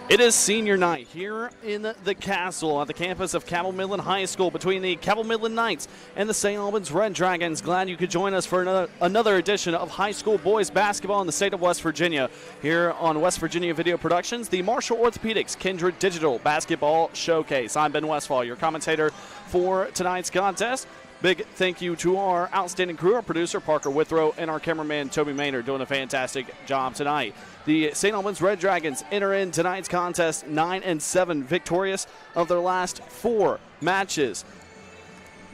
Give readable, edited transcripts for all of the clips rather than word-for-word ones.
It is senior night here in the castle at the campus of Cabell Midland High School between the Cabell Midland Knights and the St. Albans Red Dragons. Glad you could join us for another edition of high school boys basketball in the state of West Virginia. Here on West Virginia Video Productions, the Marshall Orthopedics Kindred Digital Basketball Showcase. I'm Ben Westfall, your commentator for tonight's contest. Big thank you to our outstanding crew, our producer Parker Withrow, and our cameraman Toby Maynard doing a fantastic job tonight. The St. Albans Red Dragons enter in tonight's contest 9-7, victorious of their last 4 matches.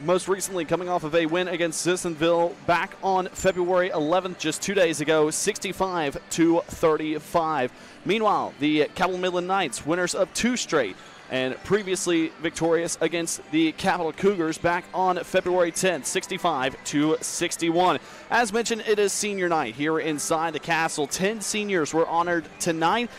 Most recently coming off of a win against Sissonville back on February 11th, just 2 days ago, 65-35. Meanwhile, the Cabell Midland Knights, winners of 2 straight, and previously victorious against the Capital Cougars back on February 10th, 65-61. As mentioned, it is senior night here inside the castle. 10 seniors were honored tonight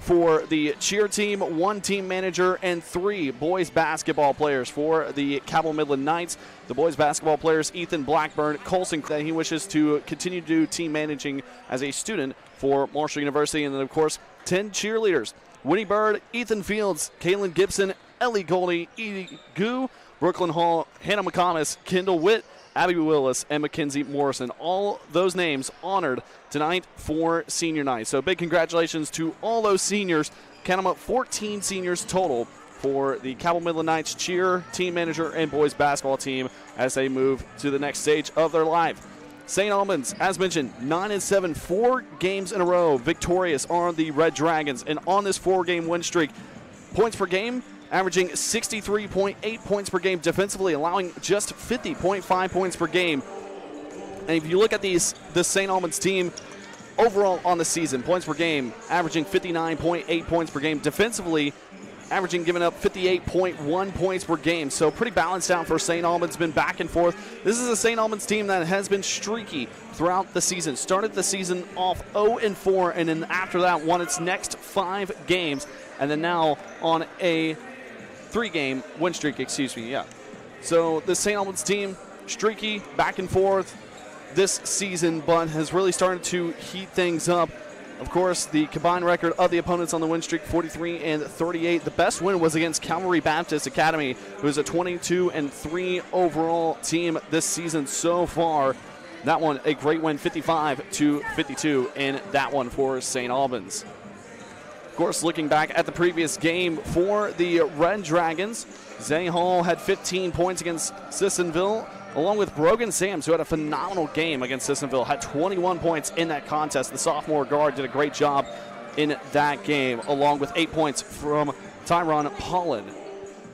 for the cheer team, 1 team manager, and 3 boys basketball players for the Cabell Midland Knights. The boys basketball players, Ethan Blackburn, Colson, that he wishes to continue to do team managing as a student for Marshall University, and then, of course, 10 cheerleaders. Winnie Bird, Ethan Fields, Kaylin Gibson, Ellie Goldie, Edie Goo, Brooklyn Hall, Hannah McComas, Kendall Witt, Abby Willis, and Mackenzie Morrison. All those names honored tonight for senior night. So big congratulations to all those seniors. Count them up, 14 seniors total for the Cabell Midland Knights cheer, team manager, and boys basketball team as they move to the next stage of their life. St. Albans, as mentioned, 9-7, 4 games in a row. Victorious are the Red Dragons. And on this 4-game win streak, points per game, averaging 63.8 points per game defensively, allowing just 50.5 points per game. And if you look at this St. Albans team overall on the season, points per game, averaging 59.8 points per game defensively, averaging giving up 58.1 points per game. So pretty balanced out for St. Albans, been back and forth. This is a St. Albans team that has been streaky throughout the season. Started the season off 0-4, and then after that won its next 5 games, and then now on a 3-game win streak, So the St. Albans team, streaky, back and forth this season, but has really started to heat things up. Of course, the combined record of the opponents on the win streak, 43-38. The best win was against Calvary Baptist Academy, who is a 22-3 overall team this season so far. That one, a great win, 55-52 in that one for St. Albans. Of course, looking back at the previous game for the Red Dragons, Zay Hall had 15 points against Sissonville, along with Brogan Sams, who had a phenomenal game against Sissonville, had 21 points in that contest. The sophomore guard did a great job in that game, along with 8 points from Tyron Pollen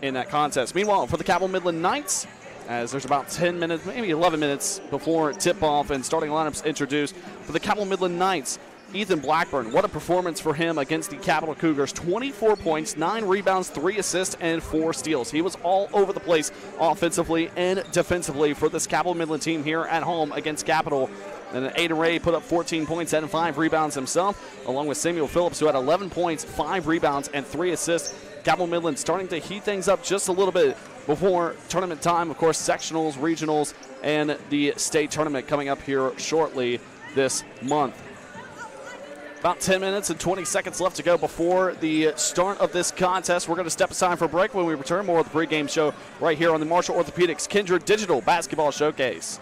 in that contest. Meanwhile, for the Cabell Midland Knights, as there's about 10 minutes, maybe 11 minutes before tip-off and starting lineups introduced, for the Cabell Midland Knights, Ethan Blackburn, what a performance for him against the Capital Cougars. 24 points, 9 rebounds, 3 assists, and 4 steals. He was all over the place offensively and defensively for this Cabell Midland team here at home against Capital. And Aiden Ray put up 14 points and 5 rebounds himself, along with Samuel Phillips, who had 11 points, 5 rebounds, and 3 assists. Cabell Midland starting to heat things up just a little bit before tournament time. Of course, sectionals, regionals, and the state tournament coming up here shortly this month. About 10 minutes and 20 seconds left to go before the start of this contest. We're going to step aside for a break. When we return, more of the pregame show right here on the Marshall Orthopedics Kindred Digital Basketball Showcase.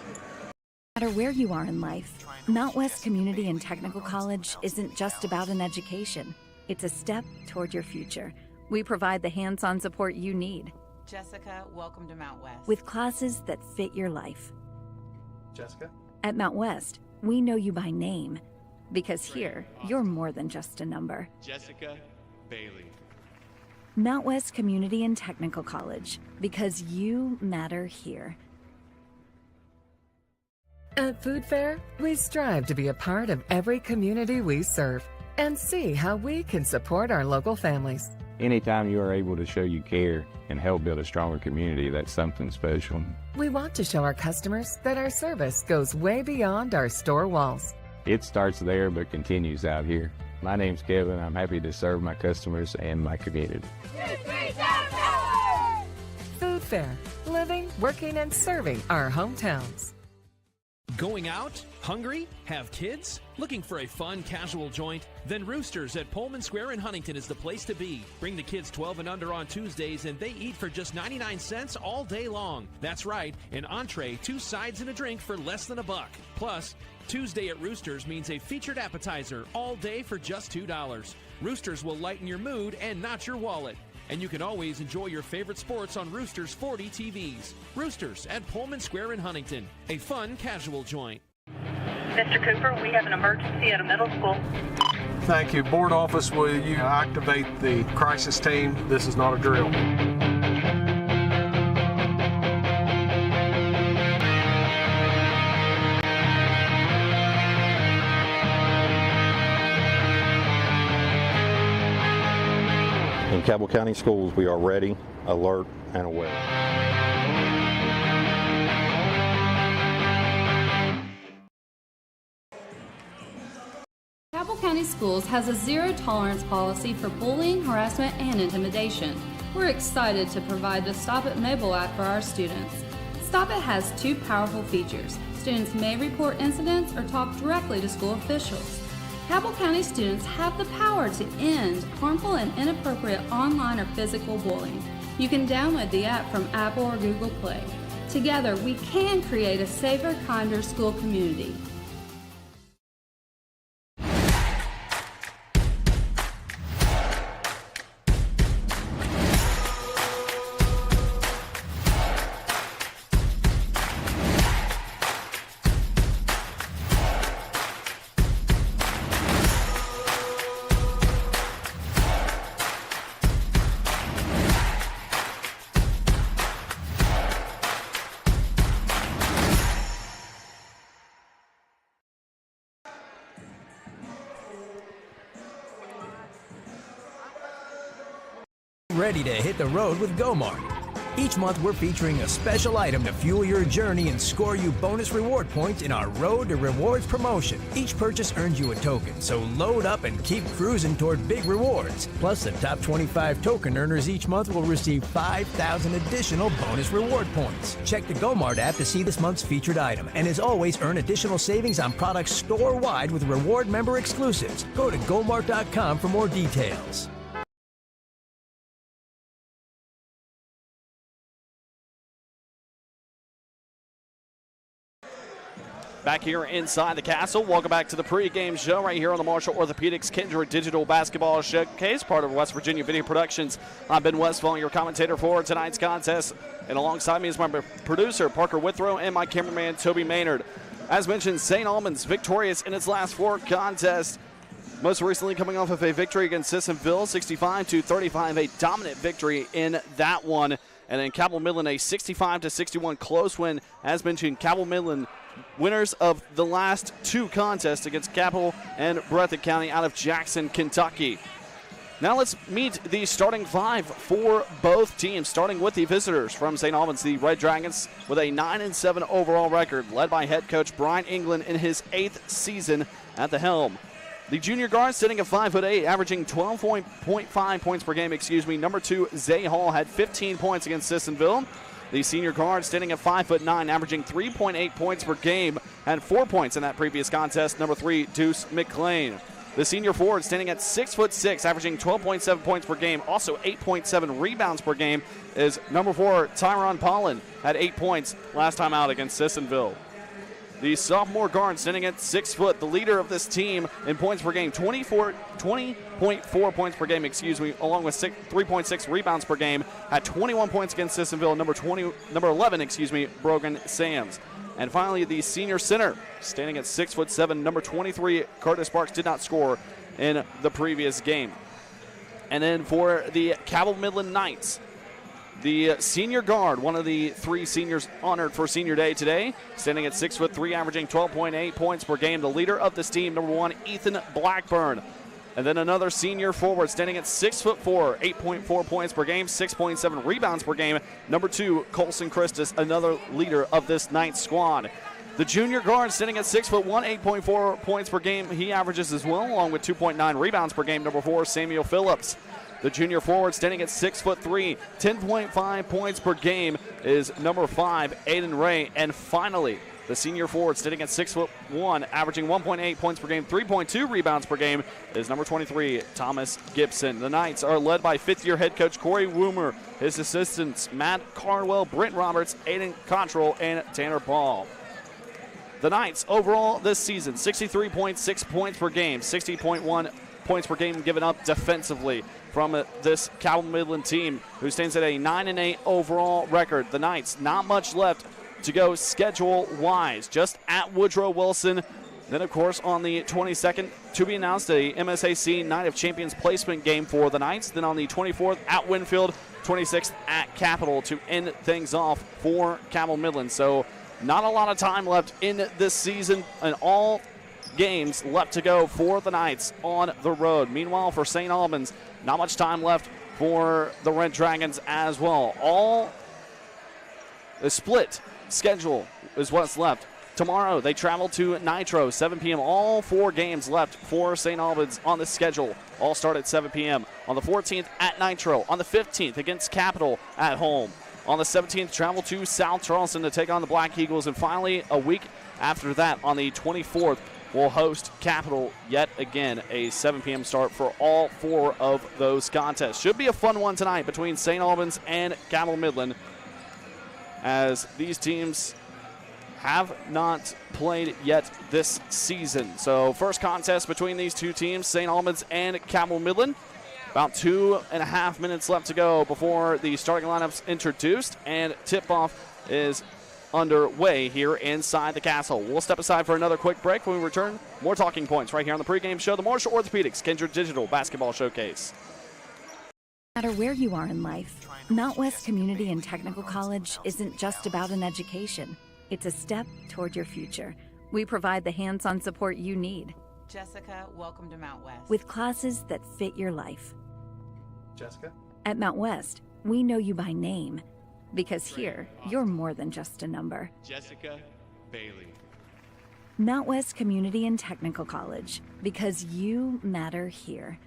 No matter where you are in life, Mount West Community and Technical College isn't just about an education. It's a step toward your future. We provide the hands-on support you need. Jessica, welcome to Mount West. With classes that fit your life. Jessica? At Mount West, we know you by name. Because here, you're more than just a number. Jessica Bailey. Mount West Community and Technical College, because you matter here. At Food Fair, we strive to be a part of every community we serve and see how we can support our local families. Anytime you are able to show you care and help build a stronger community, that's something special. We want to show our customers that our service goes way beyond our store walls. It starts there but continues out here. My name's Kevin. I'm happy to serve my customers and my community. Food Fair, living, working, and serving our hometowns. Going out? Hungry? Have kids? Looking for a fun, casual joint? Then Roosters at Pullman Square in Huntington is the place to be. Bring the kids 12 and under on Tuesdays, and they eat for just 99 cents all day long. That's right, an entree, 2 sides, and a drink for less than $1. Plus, Tuesday at Roosters means a featured appetizer all day for just $2. Roosters will lighten your mood and not your wallet. And you can always enjoy your favorite sports on Roosters 40 TVs. Roosters at Pullman Square in Huntington, a fun, casual joint. Mr. Cooper, we have an emergency at a middle school. Thank you. Board office, will you activate the crisis team? This is not a drill. In Cabell County Schools, we are ready, alert, and aware. Cabell County Schools has a zero-tolerance policy for bullying, harassment, and intimidation. We're excited to provide the Stop It mobile app for our students. Stop It has 2 powerful features. Students may report incidents or talk directly to school officials. Cabell County students have the power to end harmful and inappropriate online or physical bullying. You can download the app from Apple or Google Play. Together, we can create a safer, kinder school community. Ready to hit the road with GoMart. Each month we're featuring a special item to fuel your journey and score you bonus reward points in our Road to Rewards promotion. Each purchase earns you a token, so load up and keep cruising toward big rewards. Plus, the top 25 token earners each month will receive 5,000 additional bonus reward points. Check the GoMart app to see this month's featured item, and as always, earn additional savings on products store-wide with reward member exclusives. Go to gomart.com for more details. Back here inside the castle. Welcome back to the pregame show right here on the Marshall Orthopedics Kindred Digital Basketball Showcase, part of West Virginia Video Productions. I'm Ben Westfall, your commentator for tonight's contest. And alongside me is my producer, Parker Withrow, and my cameraman, Toby Maynard. As mentioned, St. Albans victorious in its last 4 contests. Most recently coming off of a victory against Sissonville, 65-35, a dominant victory in that one. And then Cabell Midland, a 65-61 close win. As mentioned, Cabell Midland winners of the last 2 contests against Cabell and Breathitt County out of Jackson, Kentucky. Now let's meet the starting 5 for both teams, starting with the visitors from St. Albans, the Red Dragons, with a 9-7 overall record, led by head coach Brian England in his 8th season at the helm. The junior guard sitting at 5'8", averaging 12.5 points per game, Number 2, Zay Hall, had 15 points against Sissonville. The senior guard standing at 5'9", averaging 3.8 points per game, had 4 points in that previous contest. Number 3, Deuce McClain. The senior forward standing at 6'6", averaging 12.7 points per game, also 8.7 rebounds per game, is number 4, Tyron Pollen, had 8 points last time out against Sissonville. The sophomore guard standing at 6 foot, the leader of this team in points per game, 20.4 points per game, along with 3.6 rebounds per game, had 21 points against Sissonville. Number 11, Brogan Sams. And finally, the senior center standing at 6'7", number 23, Curtis Sparks, did not score in the previous game. And then for the Cabell Midland Knights, the senior guard, one of the 3 seniors honored for Senior Day today, standing at 6'3", averaging 12.8 points per game. The leader of this team, number 1, Ethan Blackburn. And then another senior forward standing at 6'4", 8.4 points per game, 6.7 rebounds per game. Number 2, Colson Christus, another leader of this Knights squad. The junior guard standing at 6'1", 8.4 points per game. He averages as well, along with 2.9 rebounds per game. Number 4, Samuel Phillips. The junior forward standing at 6'3", 10.5 points per game is number 5, Aiden Ray. And finally, The senior forward sitting at 6'1", averaging 1.8 points per game, 3.2 rebounds per game, is number 23, Thomas Gibson. The Knights are led by fifth-year head coach Corey Woomer, his assistants Matt Carwell, Brent Roberts, Aiden Cottrell, and Tanner Ball. The Knights overall this season, 63.6 points per game, 60.1 points per game given up defensively from this Cabell Midland team, who stands at a 9-8 overall record. The Knights, not much left to go schedule-wise, just at Woodrow Wilson. Then, of course, on the 22nd, to be announced, a MSAC Night of Champions placement game for the Knights. Then on the 24th at Winfield, 26th at Capitol to end things off for Cabell Midland. So not a lot of time left in this season, and all games left to go for the Knights on the road. Meanwhile, for St. Albans, not much time left for the Red Dragons as well. All the split schedule is what's left. Tomorrow they travel to Nitro, 7 p.m. All 4 games left for St. Albans on the schedule. All start at 7 p.m. On the 14th at Nitro. On the 15th against Capitol at home. On the 17th, travel to South Charleston to take on the Black Eagles. And finally, a week after that, on the 24th, we'll host Capitol yet again. A 7 p.m. start for all 4 of those contests. Should be a fun one tonight between St. Albans and Cabell Midland, as these teams have not played yet this season. So first contest between these two teams, St. Albans and Cabell Midland. About 2.5 minutes left to go before the starting lineup's introduced, and tip-off is underway here inside the castle. We'll step aside for another quick break. When we return, more talking points right here on the pregame show, the Marshall Orthopedics Kindred Digital Basketball Showcase. No matter where you are in life, Mount West Community and Technical College isn't just about an education. It's a step toward your future. We provide the hands-on support you need. Jessica, welcome to Mount West. With classes that fit your life. Jessica? At Mount West, we know you by name, because here, you're more than just a number. Jessica Bailey. Mount West Community and Technical College, because you matter here.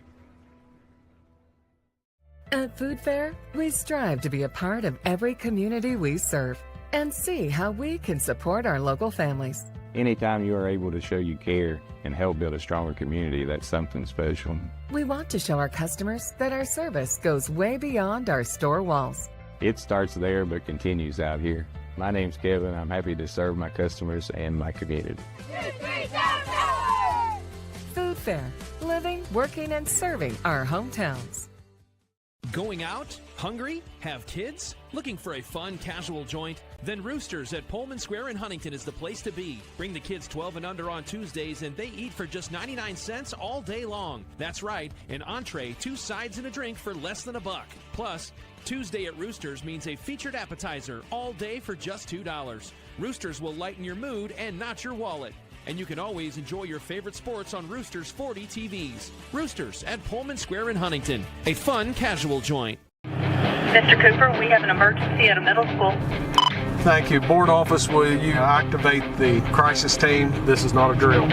At Food Fair, we strive to be a part of every community we serve and see how we can support our local families. Anytime you are able to show you care and help build a stronger community, that's something special. We want to show our customers that our service goes way beyond our store walls. It starts there but continues out here. My name's Kevin. I'm happy to serve my customers and my community. Food Fair, living, working, and serving our hometowns. Going out? Hungry? Have kids? Looking for a fun, casual joint? Then Roosters at Pullman Square in Huntington is the place to be. Bring the kids 12 and under on Tuesdays, and they eat for just 99 cents all day long. That's right, an entree, 2 sides, and a drink for less than $1. Plus, Tuesday at Roosters means a featured appetizer all day for just $2. Roosters will lighten your mood and not your wallet. And you can always enjoy your favorite sports on Roosters 40 TVs. Roosters at Pullman Square in Huntington, a fun, casual joint. Mr. Cooper, we have an emergency at a middle school. Thank you. Board office, will you activate the crisis team? This is not a drill.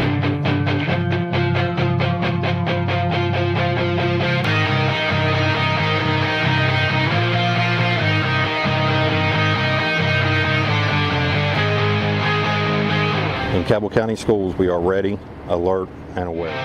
In Cabell County Schools, we are ready, alert, and aware.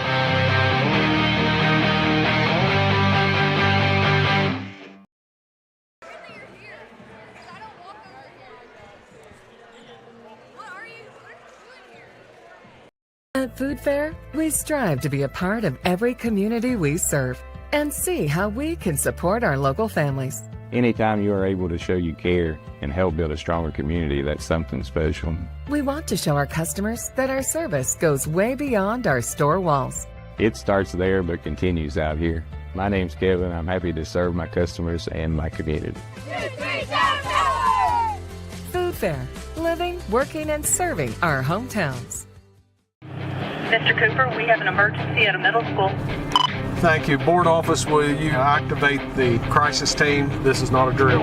At Food Fair, we strive to be a part of every community we serve and see how we can support our local families. Anytime you are able to show you care and help build a stronger community, that's something special. We want to show our customers that our service goes way beyond our store walls. It starts there but continues out here. My name's Kevin. I'm happy to serve my customers and my community. Food Fair, living, working, and serving our hometowns. Mr. Cooper, we have an emergency at a middle school. Thank you. Board office, will you activate the crisis team? This is not a drill.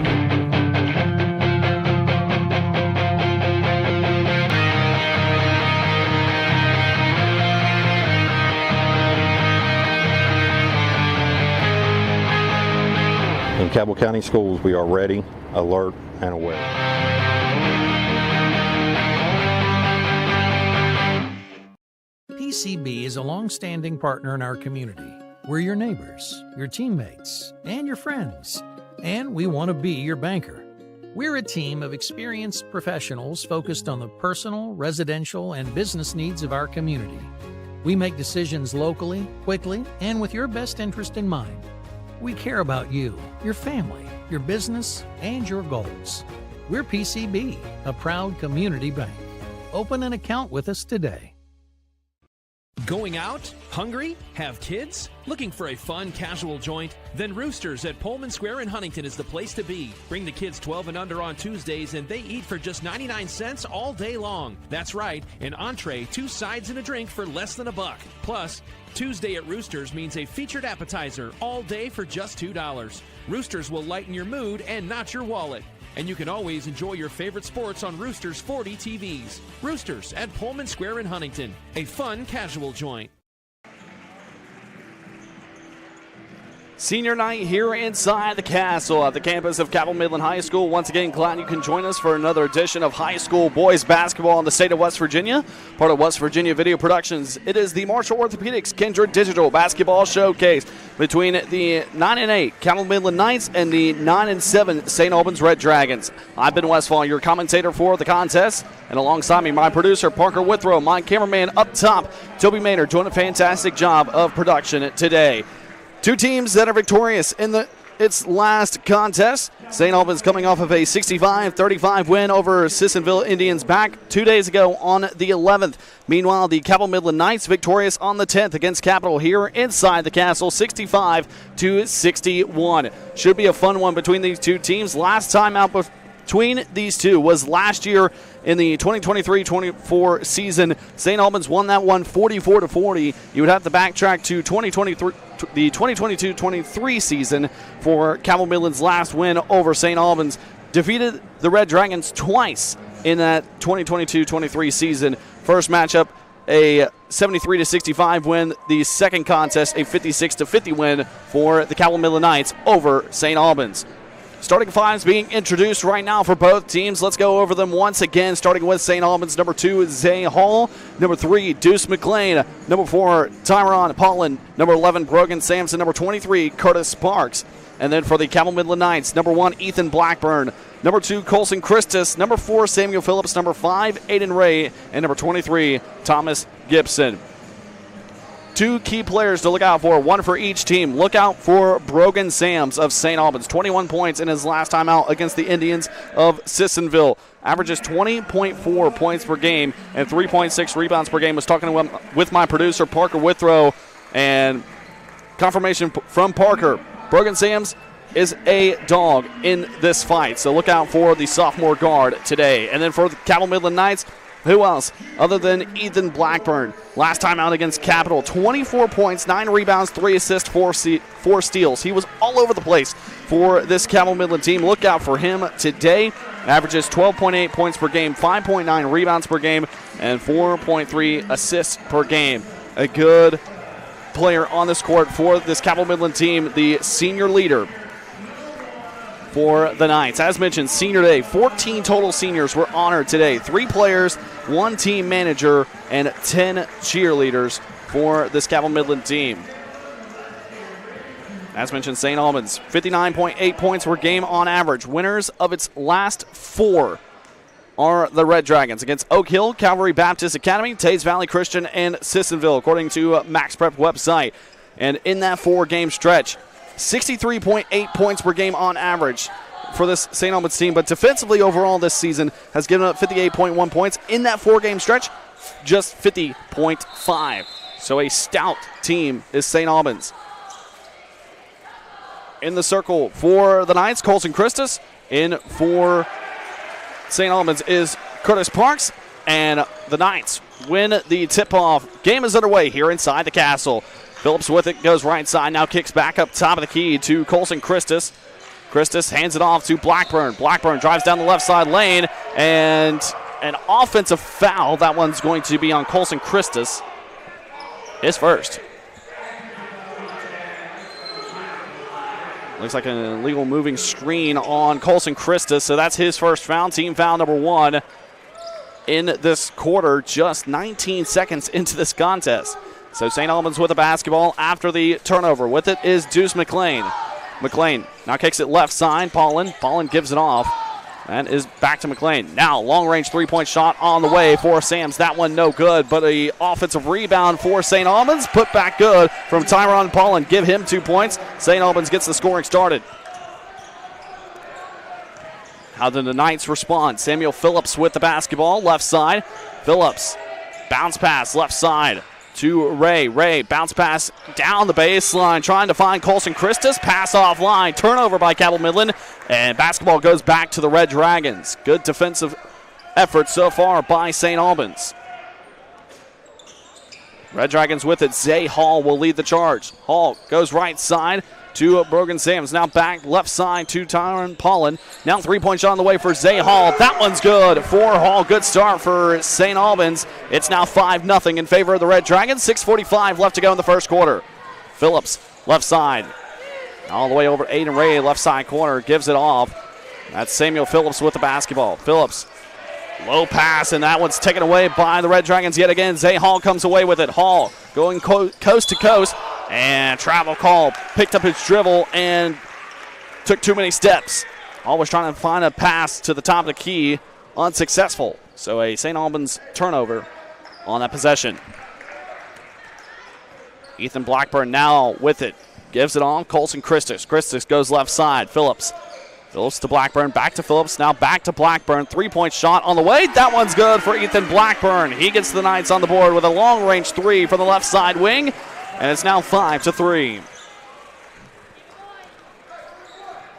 In Cabell County Schools, we are ready, alert, and aware. PCB is a long-standing partner in our community. We're your neighbors, your teammates, and your friends, and we want to be your banker. We're a team of experienced professionals focused on the personal, residential, and business needs of our community. We make decisions locally, quickly, and with your best interest in mind. We care about you, your family, your business, and your goals. We're PCB, a proud community bank. Open an account with us today. Going out? Hungry? Have kids? Looking for a fun, casual joint? Then Roosters at Pullman Square in Huntington is the place to be. Bring the kids 12 and under on Tuesdays, and they eat for just 99 cents all day long. That's right, an entree, 2 sides, and a drink for less than $1. Plus, Tuesday at Roosters means a featured appetizer all day for just $2. Roosters will lighten your mood and not your wallet. And you can always enjoy your favorite sports on Roosters 40 TVs. Roosters at Pullman Square in Huntington, a fun, casual joint. Senior night here inside the castle at the campus of Cabell Midland High School. Once again, glad you can join us for another edition of high school boys basketball in the state of West Virginia. Part of West Virginia Video Productions. It is the Marshall Orthopedics Kindred Digital Basketball Showcase between the 9-8 Cabell Midland Knights and the 9-7 St. Albans Red Dragons. I've been Westfall, your commentator for the contest, and alongside me, my producer Parker Withrow, my cameraman up top, Toby Maynard, doing a fantastic job of production today. Two teams that are victorious in its last contest. St. Albans coming off of a 65-35 win over Sissonville Indians back 2 days ago on the 11th. Meanwhile, the Cabell Midland Knights victorious on the 10th against Capital here inside the castle, 65-61. Should be a fun one between these two teams. Last time out between these two was last year in the 2023-24 season. St. Albans won that one 44-40. You would have to backtrack to the 2022-23 season for Cabell Midland's last win over St. Albans. Defeated the Red Dragons twice in that 2022-23 season. First matchup, a 73-65 win. The second contest, a 56-50 win for the Cabell Midland Knights over St. Albans. Starting fives being introduced right now for both teams. Let's go over them once again, starting with St. Albans. Number 2 is Zay Hall. Number 3, Deuce McLean. Number 4, Tyron Paulin. Number 11, Brogan Sampson. Number 23, Curtis Sparks. And then for the Cabell Midland Knights, number 1, Ethan Blackburn. Number 2, Colson Christus. Number 4, Samuel Phillips. Number 5, Aiden Ray. And number 23, Thomas Gibson. Two key players to look out for, one for each team. Look out for Brogan Sams of St. Albans. 21 points in his last time out against the Indians of Sissonville. Averages 20.4 points per game and 3.6 rebounds per game. I was talking with my producer, Parker Withrow, and confirmation from Parker. Brogan Sams is a dog in this fight, so look out for the sophomore guard today. And then for the Cabell Midland Knights, who else other than Ethan Blackburn? Last time out against Capital, 24 points, 9 rebounds, 3 assists, 4 steals. He was all over the place for this Cabell Midland team. Look out for him today. Averages 12.8 points per game, 5.9 rebounds per game, and 4.3 assists per game. A good player on this court for this Cabell Midland team, the senior leader for the Knights. As mentioned, senior day, 14 total seniors were honored today. 3 players, 1 team manager, and 10 cheerleaders for this Cabell Midland team. As mentioned, St. Albans, 59.8 points per game on average. Winners of its last 4 are the Red Dragons against Oak Hill, Calvary Baptist Academy, Tays Valley Christian, and Sissonville, according to MaxPrep website. And in that 4-game stretch, 63.8 points per game on average for this St. Albans team, but defensively overall this season has given up 58.1 points. In that 4-game stretch, just 50.5. So a stout team is St. Albans. In the circle for the Knights, Colson Christus. In for St. Albans is Curtis Parks, and the Knights win the tip-off. Game is underway here inside the castle. Phillips with it, goes right side, now kicks back up top of the key to Colson Christus. Christus hands it off to Blackburn. Blackburn drives down the left side lane, and an offensive foul. That one's going to be on Colson Christus. His first. Looks like an illegal moving screen on Colson Christus, so that's his first foul. Team foul number 1. in this quarter, just 19 seconds into this contest. So St. Albans with the basketball after the turnover. With it is Deuce McLean. McLean now kicks it left side. Paulin gives it off. And is back to McLean. Now, long-range three-point shot on the way for Sams. That one no good, but an offensive rebound for St. Albans. Put back good from Tyron Paulin. Give him 2 points. St. Albans gets the scoring started. How did the Knights respond? Samuel Phillips with the basketball, left side. Phillips, bounce pass, left side to Ray. Ray, bounce pass down the baseline, trying to find Colson Christus. Pass offline, turnover by Cabell Midland, and basketball goes back to the Red Dragons. Good defensive effort so far by St. Albans. Red Dragons with it. Zay Hall will lead the charge. Hall goes right side to Brogan Sams. Now back left side to Tyron Paulin. Now three-point shot on the way for Zay Hall. That one's good for Hall. Good start for St. Albans. It's now 5-0 in favor of the Red Dragons. 6:45 left to go in the first quarter. Phillips, left side. All the way over to Aiden Ray, left side corner. Gives it off. That's Samuel Phillips with the basketball. Phillips, low pass, and that one's taken away by the Red Dragons yet again. Zay Hall comes away with it. Hall going coast to coast. And travel call, picked up his dribble and took too many steps. Always trying to find a pass to the top of the key, unsuccessful. So a St. Albans turnover on that possession. Ethan Blackburn now with it. Gives it on, Colson Christus. Christus goes left side, Phillips to Blackburn, back to Phillips, now back to Blackburn. Three-point shot on the way. That one's good for Ethan Blackburn. He gets the Knights on the board with a long-range three from the left side wing. And it's now 5-3.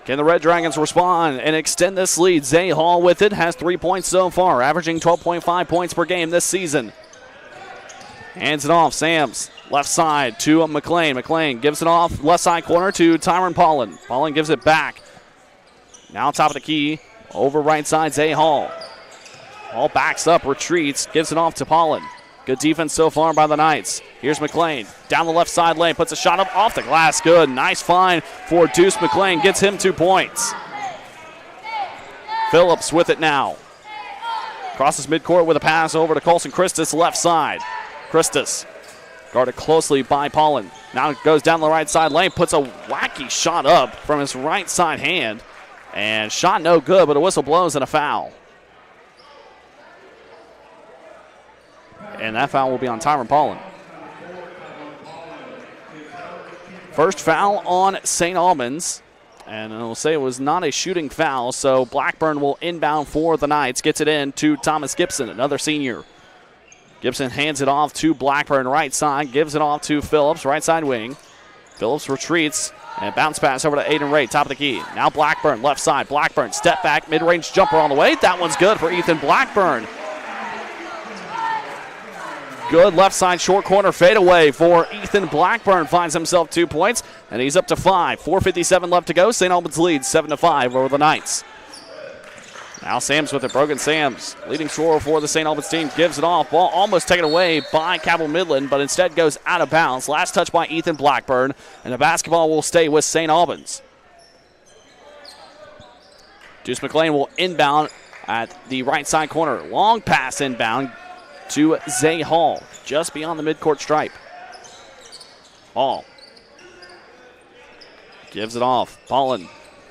Can the Red Dragons respond and extend this lead? Zay Hall with it, has 3 points so far, averaging 12.5 points per game this season. Hands it off, Sams, left side to McLean. McLean gives it off, left side corner to Tyron Paulin. Paulin gives it back. Now top of the key, over right side, Zay Hall. Hall backs up, retreats, gives it off to Paulin. Good defense so far by the Knights. Here's McLean. Down the left side lane. Puts a shot up off the glass. Good. Nice find for Deuce McLean. Gets him 2 points. Phillips with it now. Crosses midcourt with a pass over to Colson Christus, left side. Christus guarded closely by Paulin. Now goes down the right side lane. Puts a wacky shot up from his right side hand. And shot no good, but a whistle blows and a foul. And that foul will be on Tyron Paulin. First foul on St. Albans. And I'll say it was not a shooting foul, so Blackburn will inbound for the Knights. Gets it in to Thomas Gibson, another senior. Gibson hands it off to Blackburn, right side. Gives it off to Phillips, right side wing. Phillips retreats and bounce pass over to Aiden Ray, top of the key. Now Blackburn, left side. Blackburn, step back, mid-range jumper on the way. That one's good for Ethan Blackburn. Good left side short corner fadeaway for Ethan Blackburn. Finds himself 2 points, and he's up to 5. 4:57 left to go. St. Albans leads 7-5 over the Knights. Now Sams with it. Brogan Sams, leading scorer for the St. Albans team, gives it off. Ball almost taken away by Cabell Midland, but instead goes out of bounds. Last touch by Ethan Blackburn, and the basketball will stay with St. Albans. Deuce McLean will inbound at the right side corner. Long pass inbound to Zay Hall, just beyond the midcourt stripe. Hall gives it off. Paulin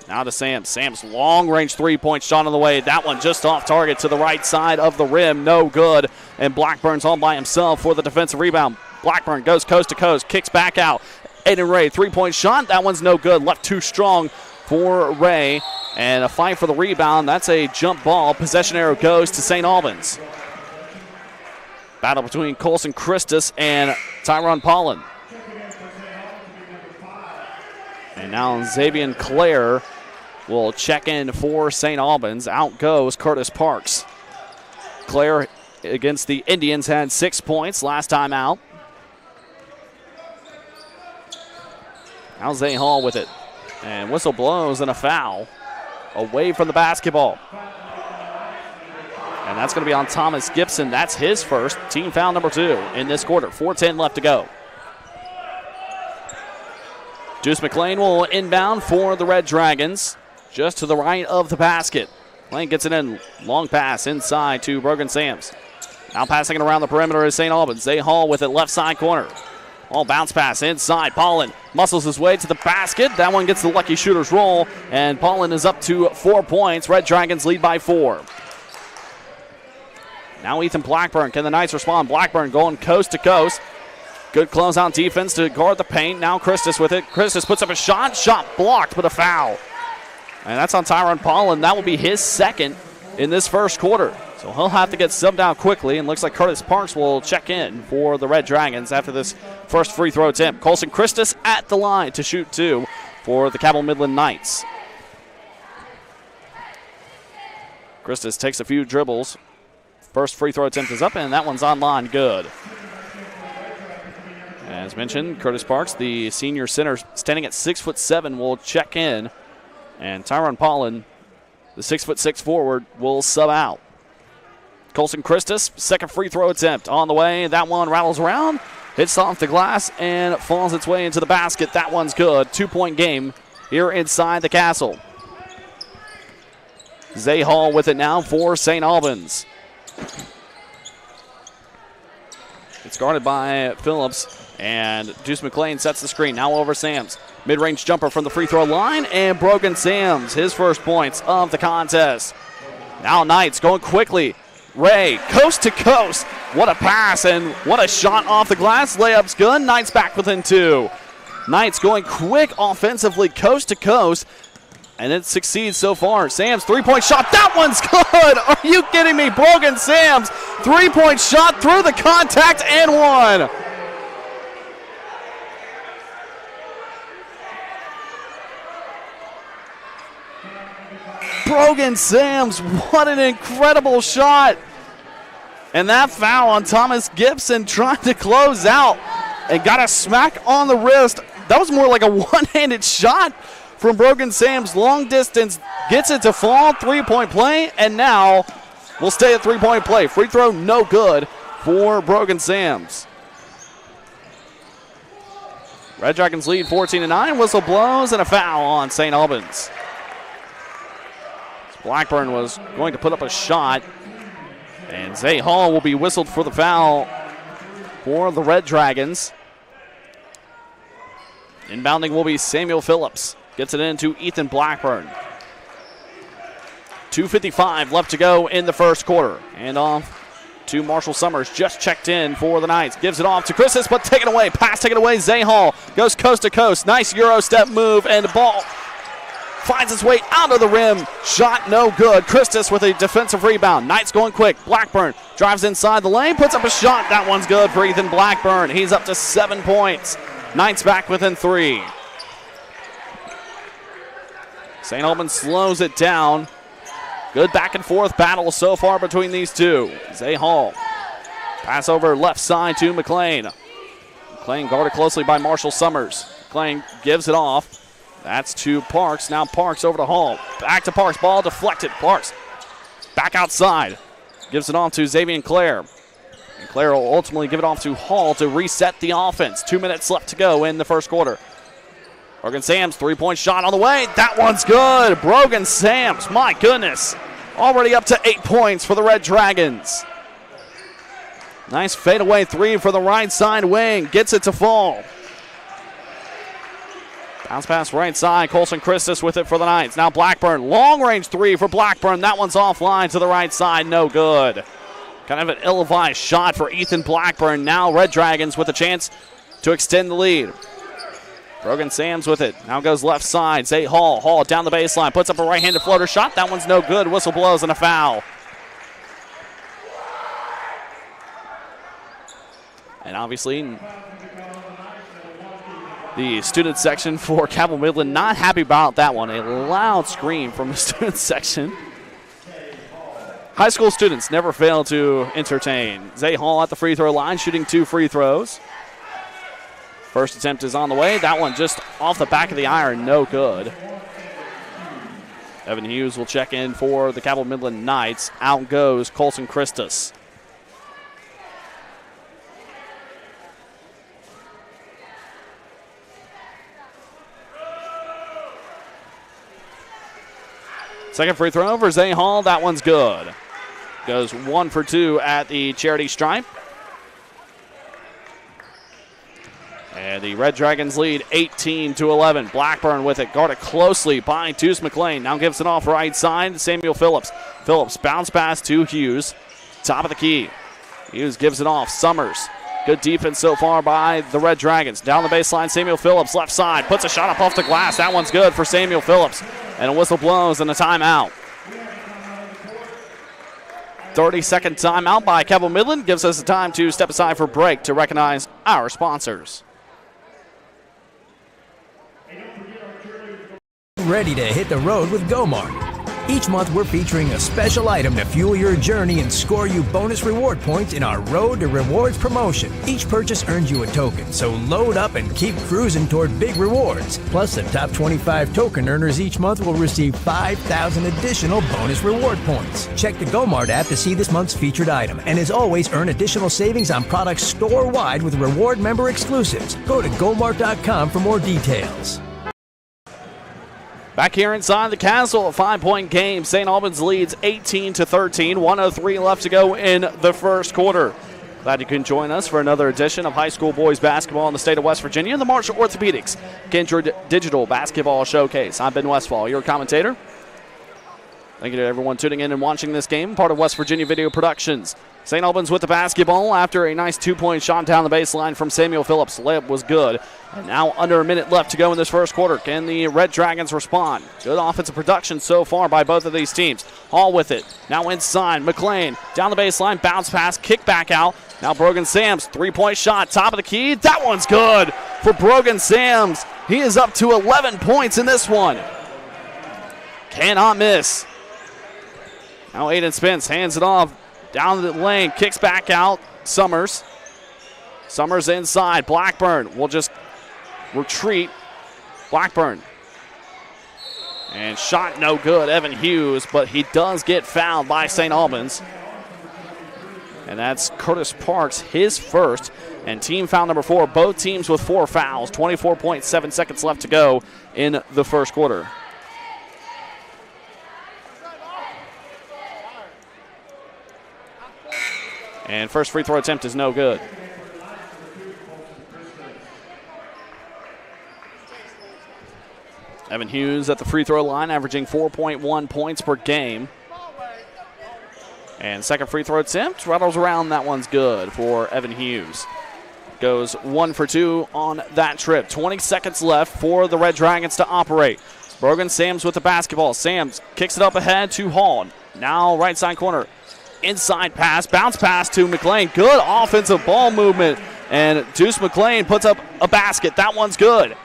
now to Sams. Sams long-range three-point shot on the way. That one just off target to the right side of the rim. No good. And Blackburn's on by himself for the defensive rebound. Blackburn goes coast to coast, kicks back out. Aiden Ray, three-point shot. That one's no good. Left too strong for Ray. And a fight for the rebound. That's a jump ball. Possession arrow goes to St. Albans. Battle between Colson Christus and Tyron Paulin. And now Xavier Clare will check in for St. Albans. Out goes Curtis Parks. Clare against the Indians had 6 points last time out. Now Zay Hall with it. And whistle blows and a foul away from the basketball. And that's going to be on Thomas Gibson. That's his first, team foul number 2 in this quarter. 4:10 left to go. Deuce McLean will inbound for the Red Dragons, just to the right of the basket. McLean gets it in. Long pass inside to Brogan Sams. Now passing it around the perimeter is St. Albans. Zay Hall with it left side corner. All bounce pass inside. Paulin muscles his way to the basket. That one gets the lucky shooter's roll, and Paulin is up to 4 points. Red Dragons lead by 4. Now Ethan Blackburn. Can the Knights respond? Blackburn going coast to coast. Good closeout defense to guard the paint. Now Christus with it. Christus puts up a shot. Shot blocked, but a foul. And that's on Tyron Paulin. That will be his second in this first quarter. So he'll have to get subbed out quickly, and looks like Curtis Parks will check in for the Red Dragons after this first free throw attempt. Colson Christus at the line to shoot 2 for the Cabell Midland Knights. Christus takes a few dribbles. First free throw attempt is up, and that one's on line. Good. As mentioned, Curtis Parks, the senior center, standing at 6'7", will check in, and Tyron Paulin, the 6'6" forward, will sub out. Colson Christus, second free throw attempt on the way. That one rattles around, hits off the glass, and falls its way into the basket. That one's good. 2-point game here inside the castle. Zay Hall with it now for St. Albans. It's guarded by Phillips, and Deuce McLean sets the screen. Now over Sams. Mid-range jumper from the free throw line, and Brogan Sams, his first points of the contest. Now Knights going quickly. Ray, coast to coast. What a pass and what a shot off the glass. Layup's good. Knights back within 2. Knights going quick offensively, coast to coast, and it succeeds so far. Sams, three-point shot. That one's good. Are you kidding me? Brogan Sams, three-point shot through the contact and one. Brogan Sams, what an incredible shot. And that foul on Thomas Gibson trying to close out and got a smack on the wrist. That was more like a one-handed shot from Brogan Sams. Long distance, gets it to fall, three-point play, and now we'll stay at three-point play. Free throw no good for Brogan Sams. Red Dragons lead 14-9. Whistle blows and a foul on St. Albans. Blackburn was going to put up a shot, and Zay Hall will be whistled for the foul for the Red Dragons. Inbounding will be Samuel Phillips. Gets it into Ethan Blackburn. 2:55 left to go in the first quarter. And off to Marshall Summers, just checked in for the Knights. Gives it off to Christus, but taken away. Pass taken away. Zay Hall goes coast to coast. Nice Euro step move, and the ball finds its way out of the rim. Shot no good. Christus with a defensive rebound. Knights going quick. Blackburn drives inside the lane, puts up a shot. That one's good for Ethan Blackburn. He's up to 7 points. Knights back within 3. St. Albans slows it down. Good back and forth battle so far between these two. Zay Hall. Pass over left side to McLean. McLean guarded closely by Marshall Summers. McLean gives it off. That's to Parks. Now Parks over to Hall. Back to Parks. Ball deflected. Parks back outside. Gives it off to Xavier Clare. And Clare will ultimately give it off to Hall to reset the offense. 2 minutes left to go in the first quarter. Brogan Sams, three-point shot on the way. That one's good. Brogan Sams, my goodness. Already up to 8 points for the Red Dragons. Nice fadeaway three for the right side wing. Gets it to fall. Bounce pass right side. Colson Christus with it for the Knights. Now Blackburn. Long range three for Blackburn. That one's offline to the right side. No good. Kind of an ill-advised shot for Ethan Blackburn. Now Red Dragons with a chance to extend the lead. Brogan Sams with it. Now goes left side. Zay Hall. Hall down the baseline. Puts up a right-handed floater shot. That one's no good. Whistle blows and a foul. And obviously, the student section for Cabell Midland not happy about that one. A loud scream from the student section. High school students never fail to entertain. Zay Hall at the free throw line, shooting 2 free throws. First attempt is on the way. That one just off the back of the iron, no good. Evan Hughes will check in for the Cabell Midland Knights. Out goes Colson Christus. Second free throw for Zay Hall. That one's good. Goes 1 for 2 at the charity stripe. And the Red Dragons lead 18-11. Blackburn with it, guarded closely by Deuce McLean. Now gives it off right side, Samuel Phillips. Phillips bounce pass to Hughes. Top of the key. Hughes gives it off. Summers. Good defense so far by the Red Dragons. Down the baseline, Samuel Phillips, left side. Puts a shot up off the glass. That one's good for Samuel Phillips. And a whistle blows and a timeout. 30-second timeout by Cabell Midland. Gives us the time to step aside for break to recognize our sponsors. Ready to hit the road with GoMart. Each month we're featuring a special item to fuel your journey and score you bonus reward points in our Road to Rewards promotion. Each purchase earns you a token, so load up and keep cruising toward big rewards. Plus, the top 25 token earners each month will receive 5,000 additional bonus reward points. Check the GoMart app to see this month's featured item, and as always, earn additional savings on products store-wide with reward member exclusives. Go to GoMart.com for more details. Back here inside the castle, a 5-point game. St. Albans leads 18-13. 1:03 left to go in the first quarter. Glad you can join us for another edition of high school boys basketball in the state of West Virginia, the Marshall Orthopedics Kindred Digital Basketball Showcase. I'm Ben Westfall, your commentator. Thank you to everyone tuning in and watching this game, part of West Virginia Video Productions. St. Albans with the basketball after a nice 2-point shot down the baseline from Samuel Phillips. Layup was good. And now under a minute left to go in this first quarter. Can the Red Dragons respond? Good offensive production so far by both of these teams. Hall with it. Now inside. McLean down the baseline. Bounce pass. Kick back out. Now Brogan Sams. 3-point shot. Top of the key. That one's good for Brogan Sams. He is up to 11 points in this one. Cannot miss. Now Aiden Spence hands it off. Down the lane, kicks back out. Summers. Summers inside. Blackburn will just retreat. Blackburn. And shot no good, Evan Hughes, but he does get fouled by St. Albans. And that's Curtis Parks, his first, and team foul number 4. Both teams with 4 fouls. 24.7 seconds left to go in the first quarter. And first free throw attempt is no good. Evan Hughes at the free throw line, averaging 4.1 points per game. And second free throw attempt, rattles around. That one's good for Evan Hughes. Goes 1 for 2 on that trip. 20 seconds left for the Red Dragons to operate. Brogan Sams with the basketball. Sams kicks it up ahead to Hall. Now right side corner. Inside pass, bounce pass to McLean. Good offensive ball movement. And Deuce McLean puts up a basket. That one's good.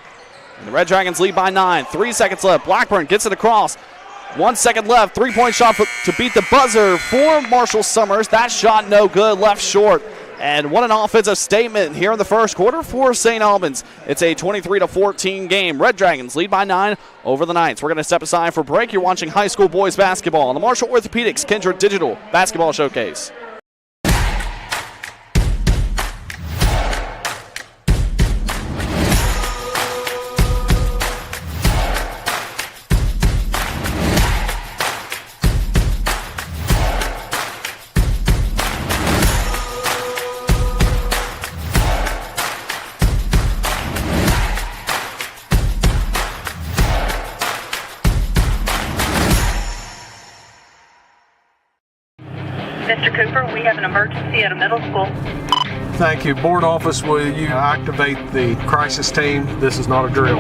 And the Red Dragons lead by 9. 3 seconds left. Blackburn gets it across. 1 second left. 3-point shot to beat the buzzer for Marshall Summers. That shot no good, left short. And what an offensive statement here in the first quarter for St. Albans. It's a 23-14 game. Red Dragons lead by 9 over the Knights. We're going to step aside for break. You're watching high school boys basketball on the Marshall Orthopedics Kindred Digital Basketball Showcase. Mr. Cooper, we have an emergency at a middle school. Thank you. Board office, will you activate the crisis team? This is not a drill.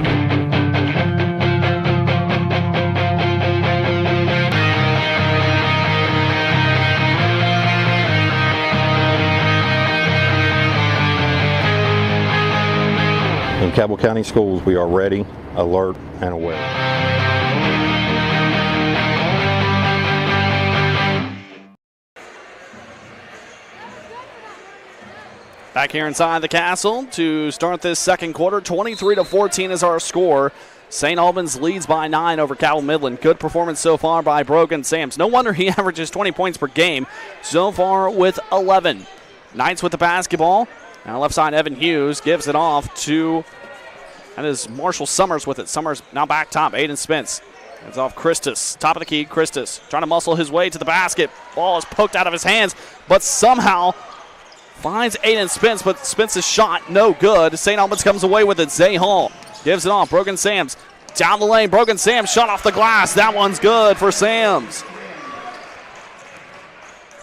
In Cabell County Schools, we are ready, alert, and aware. Back here inside the castle to start this second quarter. 23-14 is our score. St. Albans leads by 9 over Cabell Midland. Good performance so far by Brogan Sams. No wonder he averages 20 points per game so far with 11. Knights with the basketball. Now left side, Evan Hughes gives it off to, that is Marshall Summers with it. Summers now back top. Aiden Spence It's off Christus. Top of the key, Christus trying to muscle his way to the basket. Ball is poked out of his hands, but somehow finds Aiden Spence, but Spence's shot no good. St. Albans comes away with it. Zay Hall gives it off. Brogan Sams down the lane. Brogan Sams shot off the glass. That one's good for Sams.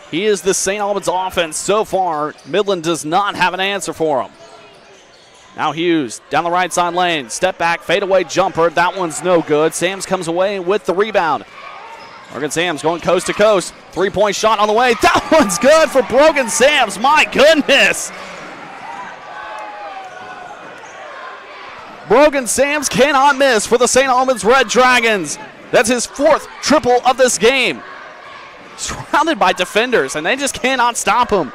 He is the St. Albans offense so far. Midland does not have an answer for him. Now Hughes down the right side lane. Step back, fadeaway jumper. That one's no good. Sams comes away with the rebound. Brogan Sams going coast to coast. Three-point shot on the way. That one's good for Brogan Sams. My goodness. Brogan Sams cannot miss for the St. Albans Red Dragons. That's his 4th triple of this game. Surrounded by defenders, and they just cannot stop him.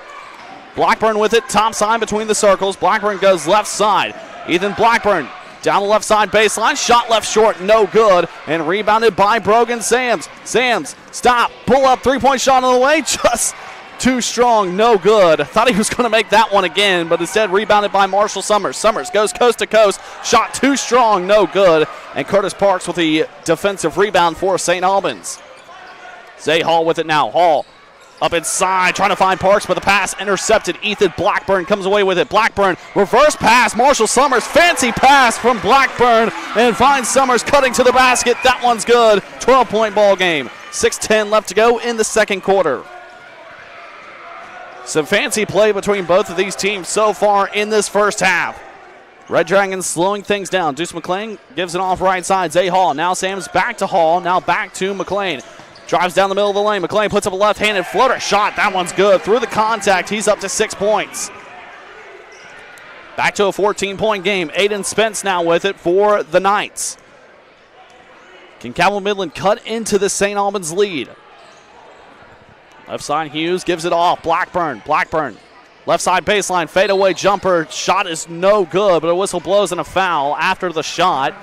Blackburn with it, top side between the circles. Blackburn goes left side. Ethan Blackburn down the left side baseline. Shot left short, no good. And rebounded by Brogan Sams. Sams, stop, pull up, three-point shot on the way. Just too strong, no good. Thought he was going to make that one again, but instead rebounded by Marshall Summers. Summers goes coast to coast. Shot too strong, no good. And Curtis Parks with the defensive rebound for St. Albans. Zay Hall with it now. Hall up inside, trying to find Parks, but the pass intercepted. Ethan Blackburn comes away with it. Blackburn, reverse pass. Marshall Summers, fancy pass from Blackburn, and finds Summers cutting to the basket. That one's good. 12-point ball game. 6:10 left to go in the second quarter. Some fancy play between both of these teams so far in this first half. Red Dragons slowing things down. Deuce McLean gives it off right side. Zay Hall. Now Sam's back to Hall. Now back to McLean. Drives down the middle of the lane. McLean puts up a left-handed floater shot. That one's good. Through the contact, he's up to 6 points. Back to a 14-point game. Aiden Spence now with it for the Knights. Can Cabell Midland cut into the St. Albans lead? Left side, Hughes gives it off. Blackburn. Left side baseline, fadeaway jumper. Shot is no good, but a whistle blows and a foul after the shot.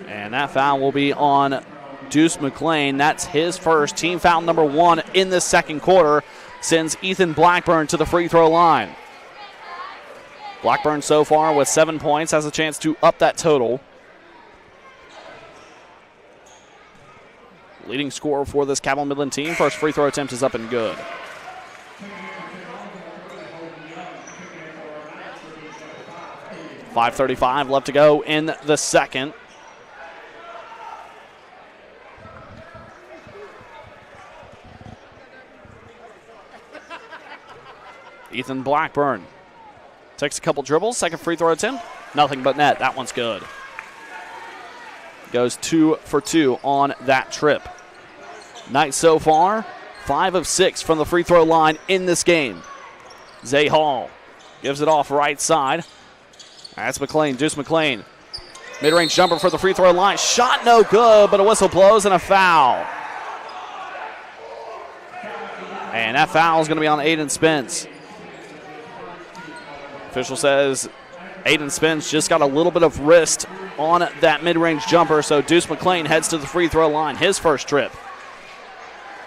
And that foul will be on Deuce McLean. That's his first, team foul number 1 in the second quarter. Sends Ethan Blackburn to the free throw line. Blackburn so far with 7 points, has a chance to up that total. Leading scorer for this Cabell Midland team. First free throw attempt is up and good. .535 left to go in the second. Ethan Blackburn takes a couple dribbles. Second free throw attempt. Nothing but net. That one's good. Goes 2 for 2 on that trip. Knights so far, 5 of 6 from the free throw line in this game. Zay Hall gives it off right side. That's McLean, Deuce McLean. Mid-range jumper for the free throw line. Shot no good, but a whistle blows and a foul. And that foul is going to be on Aiden Spence. Official says Aiden Spence just got a little bit of wrist on that mid-range jumper, so Deuce McLean heads to the free throw line, his first trip.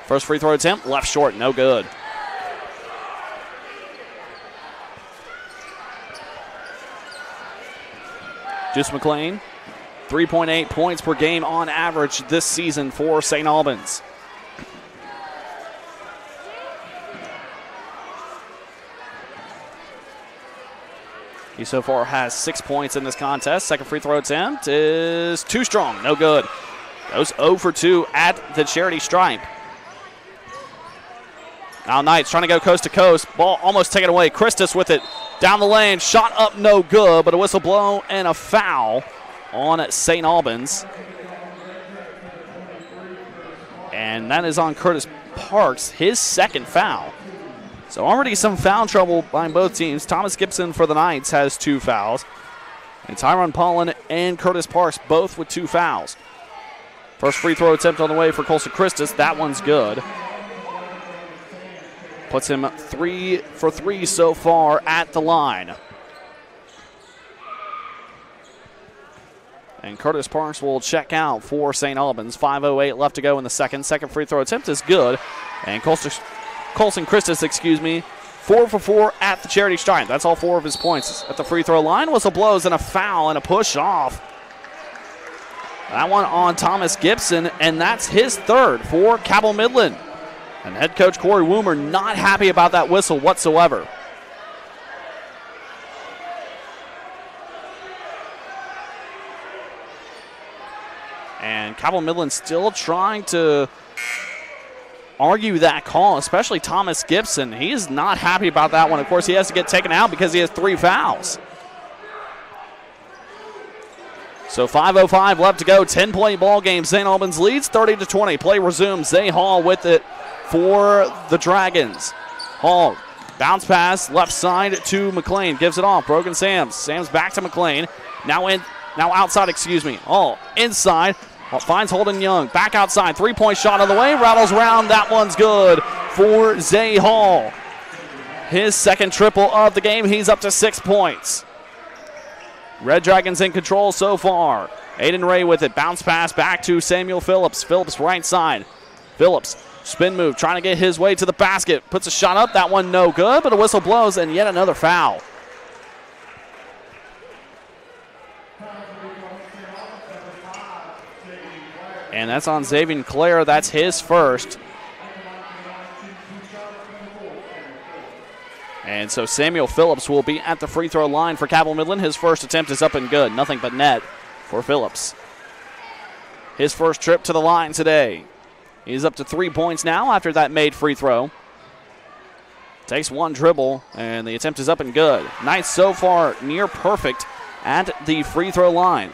First free throw attempt, left short, no good. Deuce McLean, 3.8 points per game on average this season for St. Albans. He so far has 6 points in this contest. Second free throw attempt is too strong, no good. Goes 0 for 2 at the charity stripe. Now Knights trying to go coast to coast. Ball almost taken away. Christus with it down the lane. Shot up, no good, but a whistle blow and a foul on St. Albans. And that is on Curtis Parks, his second foul. So already some foul trouble by both teams. Thomas Gibson for the Knights has 2 fouls. And Tyron Pollen and Curtis Parks both with 2 fouls. First free throw attempt on the way for Colson Christus. That one's good. Puts him 3 for 3 so far at the line. And Curtis Parks will check out for St. Albans. 5:08 left to go in the second. Second free throw attempt is good. And Colson Christus, 4 for 4 at the charity stripe. That's all 4 of his points at the free throw line. Whistle blows and a foul and a push off That one on Thomas Gibson, and that's his third for Cabell Midland. And head coach Corey Woomer not happy about that whistle whatsoever. And Cabell Midland still trying to argue that call, especially Thomas Gibson. He's not happy about that one. Of course, he has to get taken out because he has 3 fouls. So 5:05 left to go. 10-point ball game. St. Albans leads 30-20. Play resumes. Zay Hall with it for the Dragons. Hall, bounce pass, left side to McLean. Gives it off. Brogan Sams. Sams back to McLean. Now outside, Hall inside. Finds Holden Young. Back outside. 3-point shot on the way. Rattles around. That one's good for Zay Hall. His second triple of the game. He's up to 6 points. Red Dragons in control so far. Aiden Ray with it. Bounce pass back to Samuel Phillips. Phillips right side. Phillips spin move. Trying to get his way to the basket. Puts a shot up. That one no good, but a whistle blows and yet another foul. And that's on Xavier Clare. That's his first. And so Samuel Phillips will be at the free throw line for Cabell Midland. His first attempt is up and good. Nothing but net for Phillips. His first trip to the line today. He's up to 3 points now after that made free throw. Takes one dribble, and the attempt is up and good. Knights so far near perfect at the free throw line.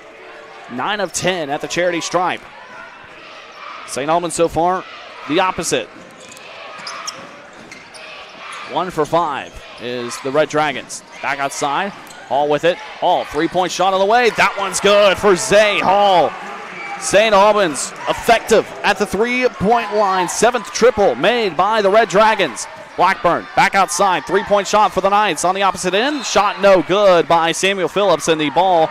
9 of 10 at the charity stripe. St. Albans so far the opposite. 1 for 5 is the Red Dragons. Back outside. Hall with it. Hall, 3-point shot on the way. That one's good for Zay Hall. St. Albans effective at the 3-point line. 7th triple made by the Red Dragons. Blackburn back outside. 3-point shot for the Knights on the opposite end. Shot no good by Samuel Phillips, and the ball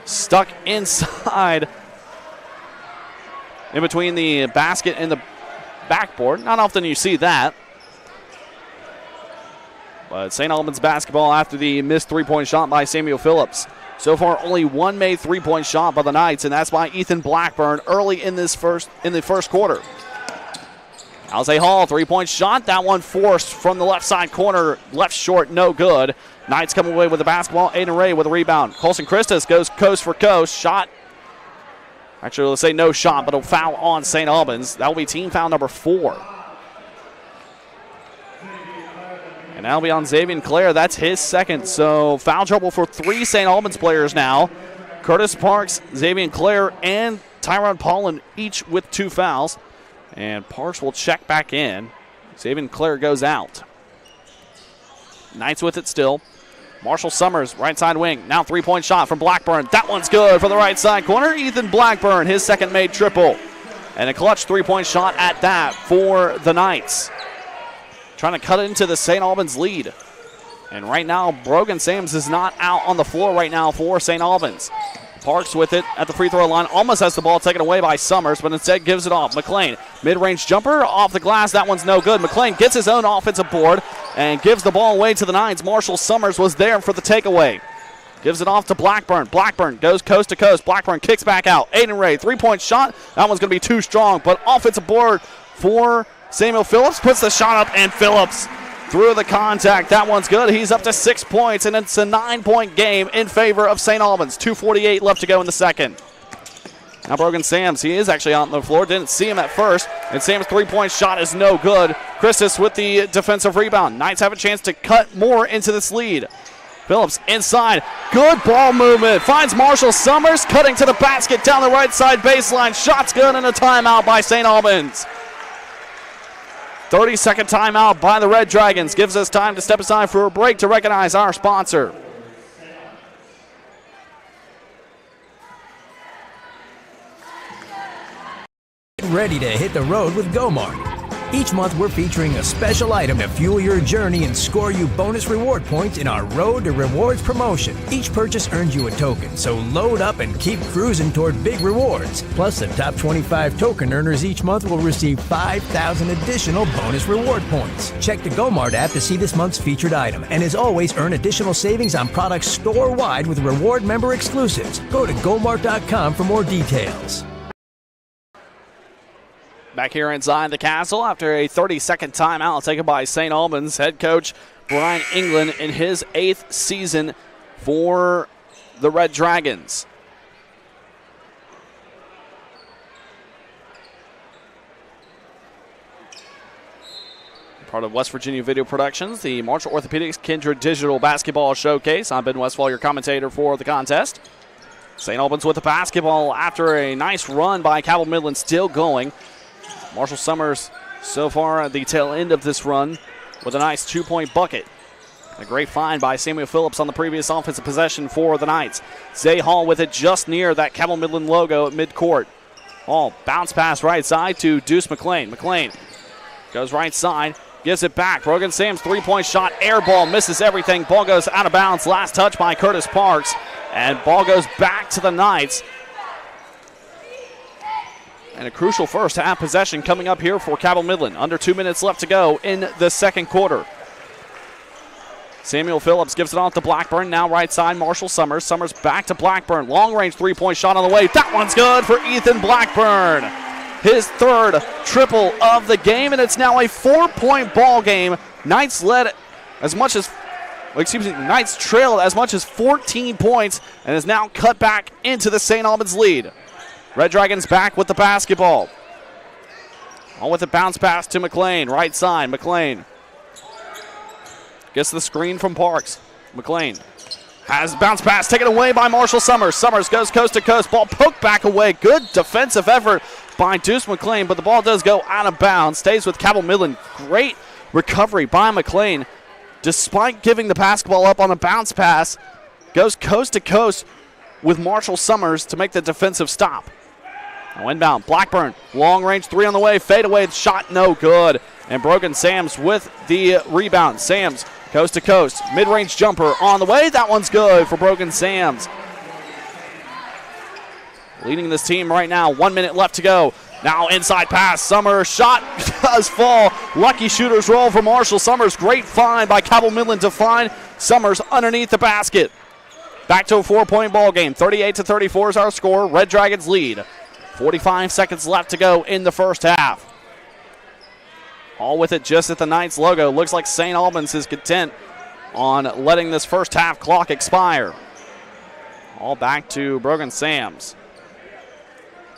stuck inside in between the basket and the backboard. Not often you see that. But St. Albans basketball after the missed 3-point shot by Samuel Phillips. So far, only one made 3-point shot by the Knights, and that's by Ethan Blackburn early in the first quarter. Alzay Hall, 3-point shot. That one forced from the left side corner. Left short, no good. Knights come away with the basketball. Aiden Ray with a rebound. Colson Christus goes coast for coast. Shot. Actually, let's say no shot, but a foul on St. Albans. That will be team foul number 4. And that'll be on Xavier Clare. That's his second. So foul trouble for 3 St. Albans players now. Curtis Parks, Xavier Clare, and Tyrone Paulin each with 2 fouls. And Parks will check back in. Xavier Clare goes out. Knights with it still. Marshall Summers, right side wing. Now 3-point shot from Blackburn. That one's good for the right side corner. Ethan Blackburn, his second made triple. And a clutch 3-point shot at that for the Knights. Trying to cut into the St. Albans lead. And right now, Brogan Sams is not out on the floor right now for St. Albans. Parks with it at the free throw line. Almost has the ball taken away by Summers, but instead gives it off. McLean, mid-range jumper off the glass. That one's no good. McLean gets his own offensive board and gives the ball away to the Knights. Marshall Summers was there for the takeaway. Gives it off to Blackburn. Blackburn goes coast to coast. Blackburn kicks back out. Aiden Ray, 3-point shot. That one's going to be too strong, but offensive board for Samuel Phillips. Puts the shot up, and Phillips through the contact. That one's good. He's up to 6 points, and it's a 9-point game in favor of St. Albans. 2:48 left to go in the second. Now Brogan Sams, he is actually out on the floor. Didn't see him at first, and Sams' 3-point shot is no good. Christus with the defensive rebound. Knights have a chance to cut more into this lead. Phillips inside. Good ball movement. Finds Marshall Summers cutting to the basket down the right side baseline. Shot's good, and a timeout by St. Albans. 30-second timeout by the Red Dragons. Gives us time to step aside for a break to recognize our sponsor. Get ready to hit the road with GoMart. Each month, we're featuring a special item to fuel your journey and score you bonus reward points in our Road to Rewards promotion. Each purchase earns you a token, so load up and keep cruising toward big rewards. Plus, the top 25 token earners each month will receive 5,000 additional bonus reward points. Check the GoMart app to see this month's featured item, and as always, earn additional savings on products store-wide with reward member exclusives. Go to gomart.com for more details. Back here inside the castle after a 30-second timeout taken by St. Albans head coach Brian England in his 8th season for the Red Dragons. Part of West Virginia Video Productions, the Marshall Orthopedics Kindred Digital Basketball Showcase. I'm Ben Westfall, your commentator for the contest. St. Albans with the basketball after a nice run by Cabell Midland, still going. Marshall Summers so far at the tail end of this run with a nice 2-point bucket. A great find by Samuel Phillips on the previous offensive possession for the Knights. Zay Hall with it just near that Cabell Midland logo at midcourt. Hall bounce pass right side to Deuce McLean. McLean goes right side, gives it back. Brogan Sam's 3-point shot, air ball, misses everything. Ball goes out of bounds. Last touch by Curtis Parks, and ball goes back to the Knights. And a crucial first half possession coming up here for Cabell Midland. Under 2 minutes left to go in the second quarter. Samuel Phillips gives it off to Blackburn. Now right side, Marshall Summers. Summers back to Blackburn. Long-range 3-point shot on the way. That one's good for Ethan Blackburn. His third triple of the game, and it's now a 4-point ball game. Knights led as much as, Knights trailed as much as 14 points and is now cut back into the St. Albans lead. Red Dragons back with the basketball. On with a bounce pass to McLean. Right side, McLean gets the screen from Parks. McLean has bounce pass taken away by Marshall Summers. Summers goes coast to coast. Ball poked back away. Good defensive effort by Deuce McLean, but the ball does go out of bounds. Stays with Cabell Midland. Great recovery by McLean. Despite giving the basketball up on a bounce pass, goes coast to coast with Marshall Summers to make the defensive stop. Now inbound, Blackburn, long range 3 on the way, fade away, shot no good. And Brogan Sams with the rebound. Sams coast to coast, mid-range jumper on the way, that one's good for Brogan Sams. Leading this team right now, 1 minute left to go. Now inside pass, Summers, shot does fall. Lucky shooter's roll for Marshall Summers. Great find by Cabell Midland to find Summers underneath the basket. Back to a 4-point ball game. 38-34 is our score. Red Dragons lead. 45 seconds left to go in the first half. All with it just at the Knights logo. Looks like St. Albans is content on letting this first half clock expire. All back to Brogan Sams.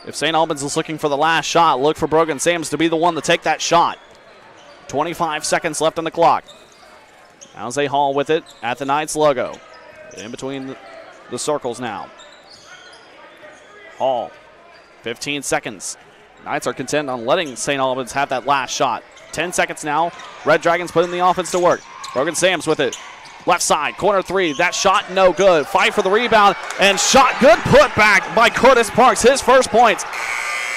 If St. Albans is looking for the last shot, look for Brogan Sams to be the one to take that shot. 25 seconds left on the clock. Now Zay Hall with it at the Knights logo. In between the circles now. Hall, 15 seconds. Knights are content on letting St. Albans have that last shot. 10 seconds now. Red Dragons putting the offense to work. Brogan Sams with it. Left side, corner 3. That shot no good. Fight for the rebound and shot good. Put back by Curtis Parks. His first points.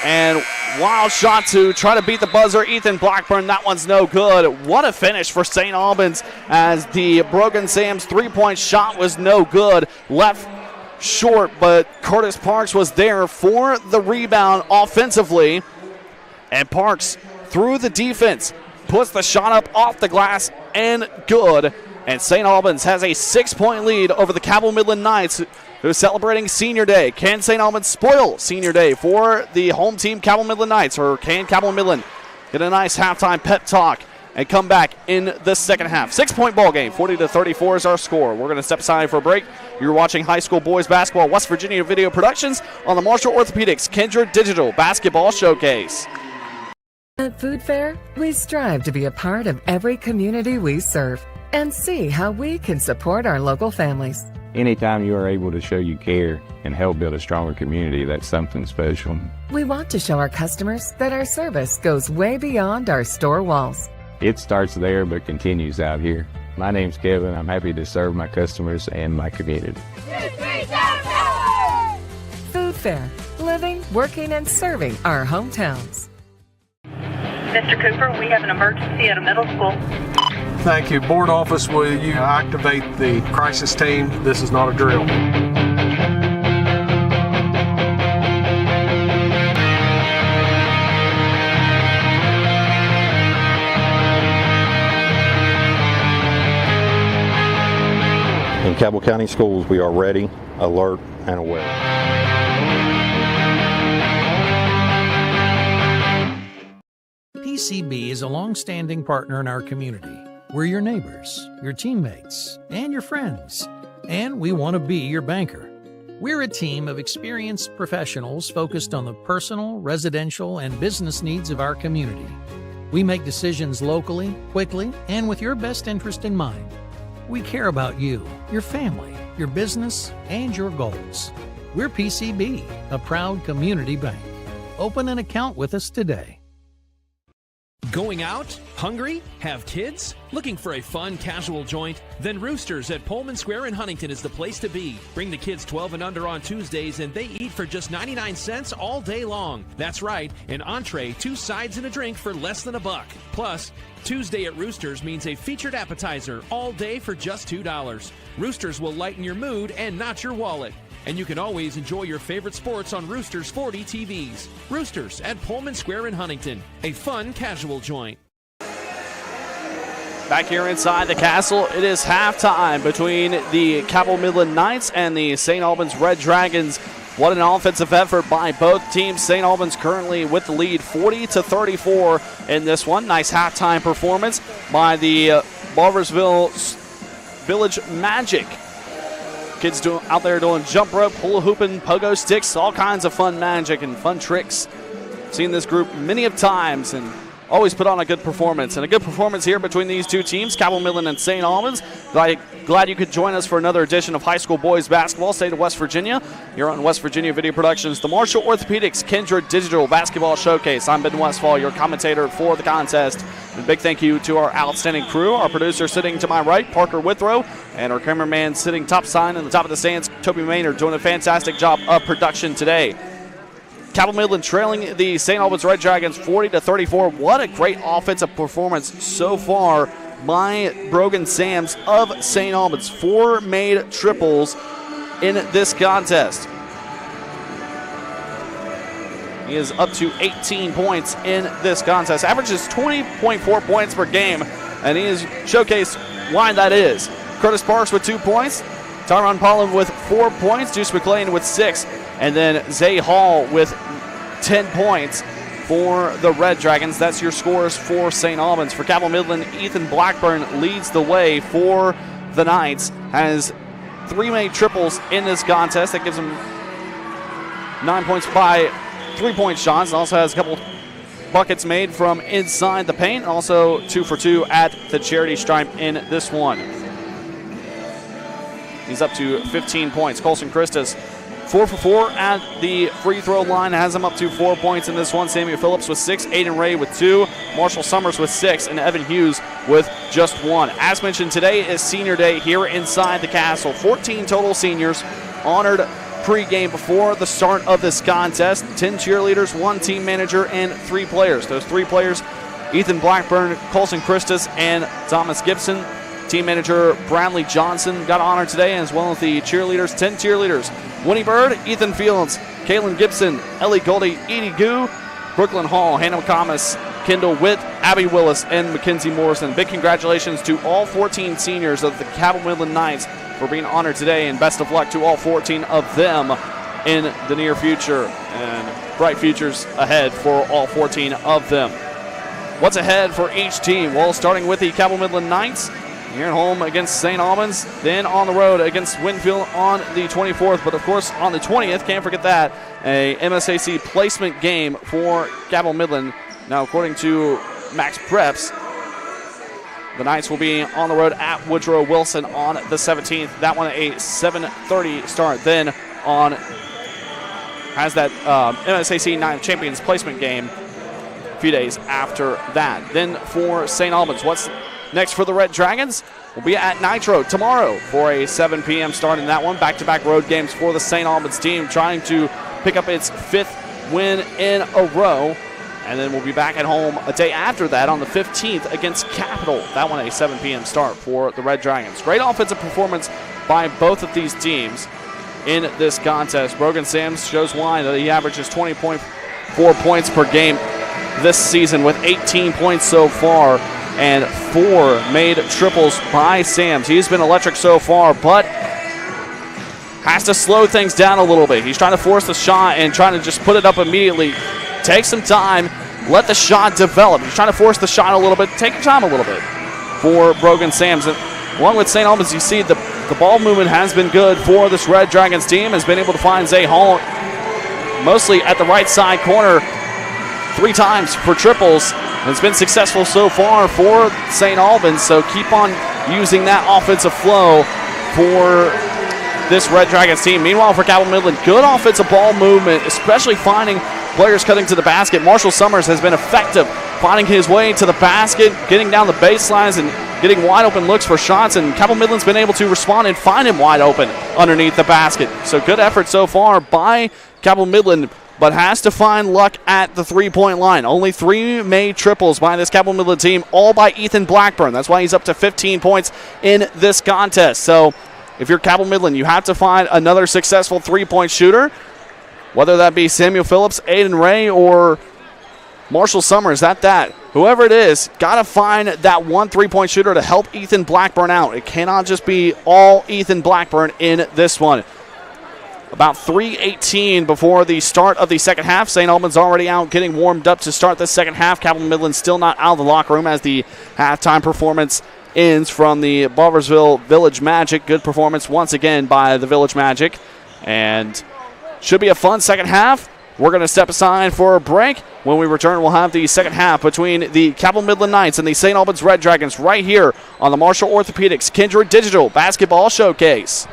And wild shot to try to beat the buzzer. Ethan Blackburn, that one's no good. What a finish for St. Albans as the Brogan Sams 3-point shot was no good. Left short, but Curtis Parks was there for the rebound offensively. And Parks, through the defense, puts the shot up off the glass and good. And St. Albans has a 6-point lead over the Cabell Midland Knights, who is celebrating Senior Day. Can St. Albans spoil Senior Day for the home team Cabell Midland Knights, or can Cabell Midland get a nice halftime pep talk and come back in the second half? 6-point ball game, 40-34 is our score. We're going to step aside for a break. You're watching high school boys basketball, West Virginia Video Productions on the Marshall Orthopedics Kindred Digital Basketball Showcase. At Food Fair, we strive to be a part of every community we serve and see how we can support our local families. Anytime you are able to show you care and help build a stronger community, that's something special. We want to show our customers that our service goes way beyond our store walls. It starts there but continues out here. My name's Kevin. I'm happy to serve my customers and my community. Food Fair, living, working, and serving our hometowns. Mr. Cooper, we have an emergency at a middle school. Thank you. Board office, will you activate the crisis team? This is not a drill. In Cabell County Schools, we are ready, alert, and aware. PCB is a long-standing partner in our community. We're your neighbors, your teammates, and your friends, and we want to be your banker. We're a team of experienced professionals focused on the personal, residential, and business needs of our community. We make decisions locally, quickly, and with your best interest in mind. We care about you, your family, your business, and your goals. We're PCB, a proud community bank. Open an account with us today. Going out? Hungry? Have kids? Looking for a fun, casual joint? Then Roosters at Pullman Square in Huntington is the place to be. Bring the kids 12 and under on Tuesdays, and they eat for just 99 cents all day long. That's right, an entree, 2 sides, and a drink for less than $1. Plus, Tuesday at Roosters means a featured appetizer all day for just $2. Roosters will lighten your mood and not your wallet. And you can always enjoy your favorite sports on Roosters 40 TVs. Roosters at Pullman Square in Huntington, a fun, casual joint. Back here inside the castle, it is halftime between the Cabell Midland Knights and the St. Albans Red Dragons. What an offensive effort by both teams. St. Albans currently with the lead 40-34 in this one. Nice halftime performance by the Barbersville Village Magic. Kids out there doing jump rope, hula hooping, pogo sticks, all kinds of fun magic and fun tricks. Seen this group many of times and always put on a good performance. And a good performance here between these two teams, Cabell Midland and St. Albans. Glad you could join us for another edition of High School Boys Basketball, State of West Virginia. Here on West Virginia Video Productions, the Marshall Orthopedics Kindred Digital Basketball Showcase. I'm Ben Westfall, your commentator for the contest. And a big thank you to our outstanding crew, our producer sitting to my right, Parker Withrow, and our cameraman sitting top sign in the top of the stands, Toby Maynard, doing a fantastic job of production today. Cabell Midland trailing the St. Albans Red Dragons 40-34. What a great offensive performance so far by Brogan Sams of St. Albans. 4 made triples in this contest. He is up to 18 points in this contest. Averages 20.4 points per game, and he has showcased why that is. Curtis Parks with 2 points. Tyron Pollan with 4 points. Deuce McLean with 6. And then Zay Hall with 10 points for the Red Dragons. That's your scores for St. Albans. For Cabell Midland, Ethan Blackburn leads the way for the Knights. Has 3 made triples in this contest. That gives him 9 points by 3-point shots. And also has a couple buckets made from inside the paint. Also 2 for 2 at the charity stripe in this one. He's up to 15 points. Colson Christus 4 for 4 at the free throw line, has him up to 4 points in this one. Samuel Phillips with 6, Aiden Ray with 2, Marshall Summers with 6, and Evan Hughes with just 1. As mentioned, today is senior day here inside the castle. 14 total seniors honored pregame before the start of this contest. 10 cheerleaders, 1 team manager, and 3 players. Those 3 players, Ethan Blackburn, Colson Christus, and Thomas Gibson. Team manager Bradley Johnson got honored today, as well as the cheerleaders, 10 cheerleaders. Winnie Bird, Ethan Fields, Kaylin Gibson, Ellie Goldie, Edie Goo, Brooklyn Hall, Hannah Thomas, Kendall Witt, Abby Willis, and Mackenzie Morrison. Big congratulations to all 14 seniors of the Cabell Midland Knights for being honored today, and best of luck to all 14 of them in the near future, and bright futures ahead for all 14 of them. What's ahead for each team? Well, starting with the Cabell Midland Knights, here at home against St. Albans, then on the road against Winfield on the 24th. But, of course, on the 20th, can't forget that, a MSAC placement game for Cabell Midland. Now, according to Max Preps, the Knights will be on the road at Woodrow Wilson on the 17th. That one a 7:30 start. Then has that MSAC 9 Champions placement game a few days after that. Then for St. Albans, what's next for the Red Dragons? We'll be at Nitro tomorrow for a 7 p.m. start in that one. Back-to-back road games for the St. Albans team, trying to pick up its 5th win in a row And then we'll be back at home a day after that on the 15th against Capital. That one a 7 p.m. start for the Red Dragons. Great offensive performance by both of these teams in this contest. Brogan Sams shows why that he averages 20.4 points per game this season with 18 points so far and 4 made triples by Sams. He's been electric so far, but has to slow things down a little bit. He's trying to force the shot and trying to just put it up immediately. Take some time, let the shot develop. He's trying to force the shot a little bit. Take your time a little bit for Brogan Sams. And along with St. Albans, you see the ball movement has been good for this Red Dragons team. Has been able to find Zay Hall mostly at the right side corner 3 times for triples. And it's been successful so far for St. Albans. So keep on using that offensive flow for this Red Dragons team. Meanwhile, for Cabell Midland, good offensive ball movement, especially finding players cutting to the basket. Marshall Summers has been effective finding his way to the basket, getting down the baselines and getting wide open looks for shots, and Cabell Midland's been able to respond and find him wide open underneath the basket. So good effort so far by Cabell Midland, but has to find luck at the three-point line. Only 3 made triples by this Cabell Midland team, all by Ethan Blackburn. That's why he's up to 15 points in this contest. So if you're Cabell Midland, you have to find another successful three-point shooter, whether that be Samuel Phillips, Aiden Ray, or Marshall Summers. Whoever it is, got to find that one three-point shooter to help Ethan Blackburn out. It cannot just be all Ethan Blackburn in this one. About 3:18 before the start of the second half. St. Albans already out getting warmed up to start the second half. Cabell Midland still not out of the locker room as the halftime performance ends from the Butlersville Village Magic. Good performance once again by the Village Magic. And should be a fun second half. We're going to step aside for a break. When we return, we'll have the second half between the Cabell Midland Knights and the St. Albans Red Dragons right here on the Marshall Orthopedics Kindred Digital Basketball Showcase.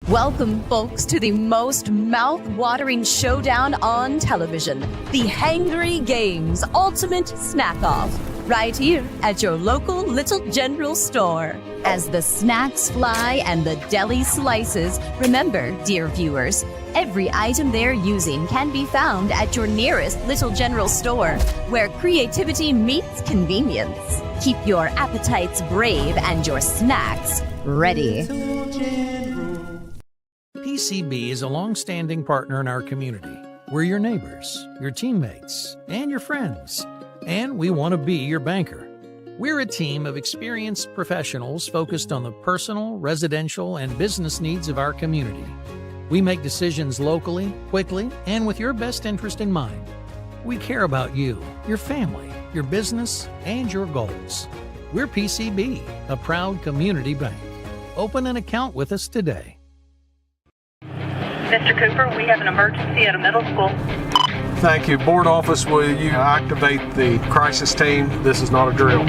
Welcome, folks, to the most mouth-watering showdown on television, the Hangry Games Ultimate Snack-Off, right here at your local Little General store. As the snacks fly and the deli slices, remember, dear viewers, every item they're using can be found at your nearest Little General store, where creativity meets convenience. Keep your appetites brave and your snacks ready. PCB is a long-standing partner in our community. We're your neighbors, your teammates, and your friends, and we want to be your banker. We're a team of experienced professionals focused on the personal, residential, and business needs of our community. We make decisions locally, quickly, and with your best interest in mind. We care about you, your family, your business, and your goals. We're PCB, a proud community bank. Open an account with us today. Mr. Cooper, we have an emergency at a middle school. Thank you. Board office, will you activate the crisis team? This is not a drill.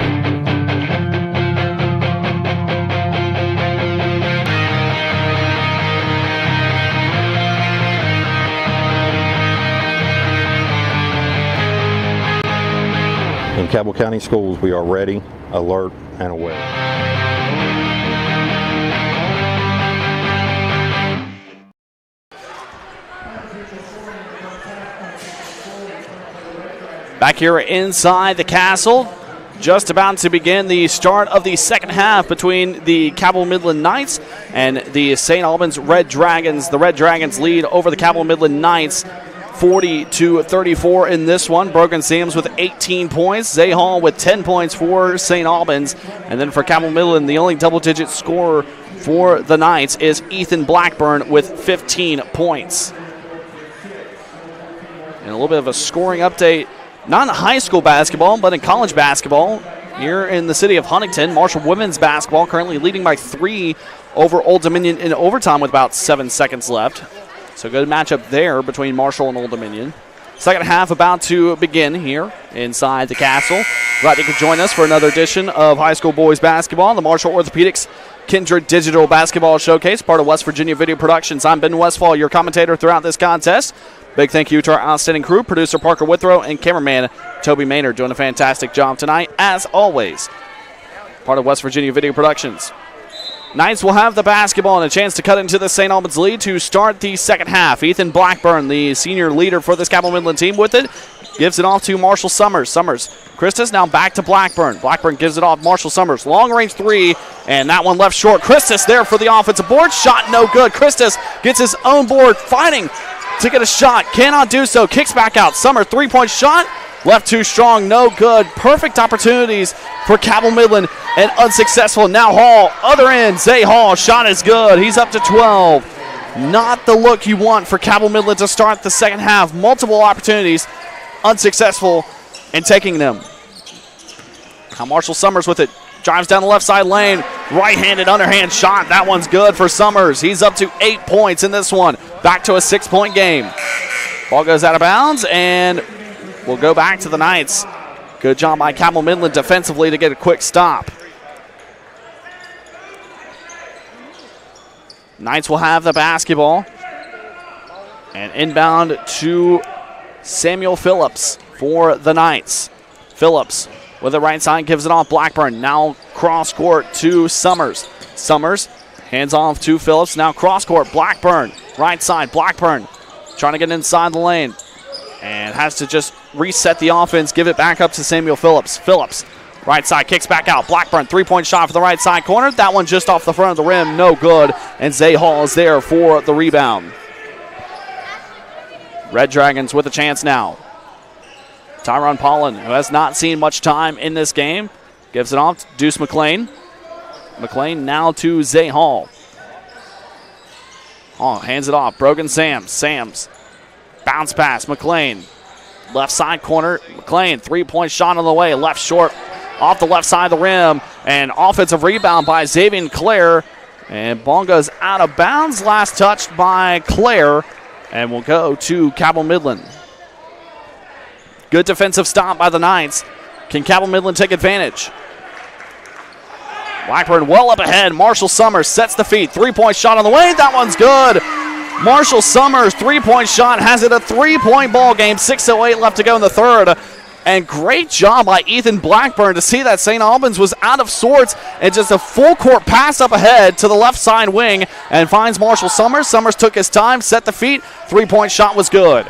In Cabell County Schools, we are ready, alert, and aware. Back here inside the castle, just about to begin the start of the second half between the Cabell Midland Knights and the St. Albans Red Dragons. The Red Dragons lead over the Cabell Midland Knights 40-34 in this one. Brogan Sams with 18 points. Zay Hall with 10 points for St. Albans. And then for Cabell Midland, the only double-digit scorer for the Knights is Ethan Blackburn with 15 points. And a little bit of a scoring update. Not in high school basketball, but in college basketball. Here in the city of Huntington, Marshall women's basketball currently leading by 3 over Old Dominion in overtime with about 7 seconds left. So good matchup there between Marshall and Old Dominion. Second half about to begin here inside the castle. Glad you could join us for another edition of high school boys basketball, the Marshall Orthopedics Kindred Digital Basketball Showcase, part of West Virginia Video Productions. I'm Ben Westfall, your commentator throughout this contest. Big thank you to our outstanding crew, producer Parker Withrow and cameraman Toby Maynard, doing a fantastic job tonight, as always. Part of West Virginia Video Productions. Knights will have the basketball and a chance to cut into the St. Albans lead to start the second half. Ethan Blackburn, the senior leader for this Cabell Midland team, with it. Gives it off to Marshall Summers. Christus now back to Blackburn. Blackburn gives it off Marshall Summers. Long range three, and that one left short. Christus there for the offensive board. Shot no good. Christus gets his own board, fighting to get a shot. Cannot do so. Kicks back out. Summers, three-point shot. Left too strong, no good. Perfect opportunities for Cabell Midland and unsuccessful. Now Hall, other end. Zay Hall, shot is good. He's up to 12. Not the look you want for Cabell Midland to start the second half. Multiple opportunities, unsuccessful in taking them. Now Marshall Summers with it. Drives down the left side lane. Right-handed underhand shot. That one's good for Summers. He's up to 8 points in this one. Back to a 6-point game. Ball goes out of bounds, and we'll go back to the Knights. Good job by Cabell Midland defensively to get a quick stop. Knights will have the basketball. And inbound to Samuel Phillips for the Knights. Phillips with the right side gives it off Blackburn. Now cross court to Summers. Summers hands off to Phillips. Now cross court. Blackburn. Right side. Blackburn trying to get inside the lane. And has to just reset the offense, give it back up to Samuel Phillips. Phillips, right side, kicks back out. Blackburn, three-point shot for the right side corner. That one just off the front of the rim, no good. And Zay Hall is there for the rebound. Red Dragons with a chance now. Tyron Pollen, who has not seen much time in this game, gives it off to Deuce McLean. McLean now to Zay Hall. Hall hands it off. Brogan Sams. Sams. Bounce pass, McLean. Left side corner, McLean. Three-point shot on the way. Left short off the left side of the rim. And offensive rebound by Xavier Clare. And ball goes out of bounds. Last touched by Clare. And will go to Cabell Midland. Good defensive stop by the Knights. Can Cabell Midland take advantage? Blackburn well up ahead. Marshall Summers sets the feet. Three-point shot on the way. That one's good. Marshall Summers, three-point shot, has it a three-point ball game. 6:08 left to go in the third. And great job by Ethan Blackburn to see that St. Albans was out of sorts, and just a full-court pass up ahead to the left side wing and finds Marshall Summers. Summers took his time, set the feet. Three-point shot was good.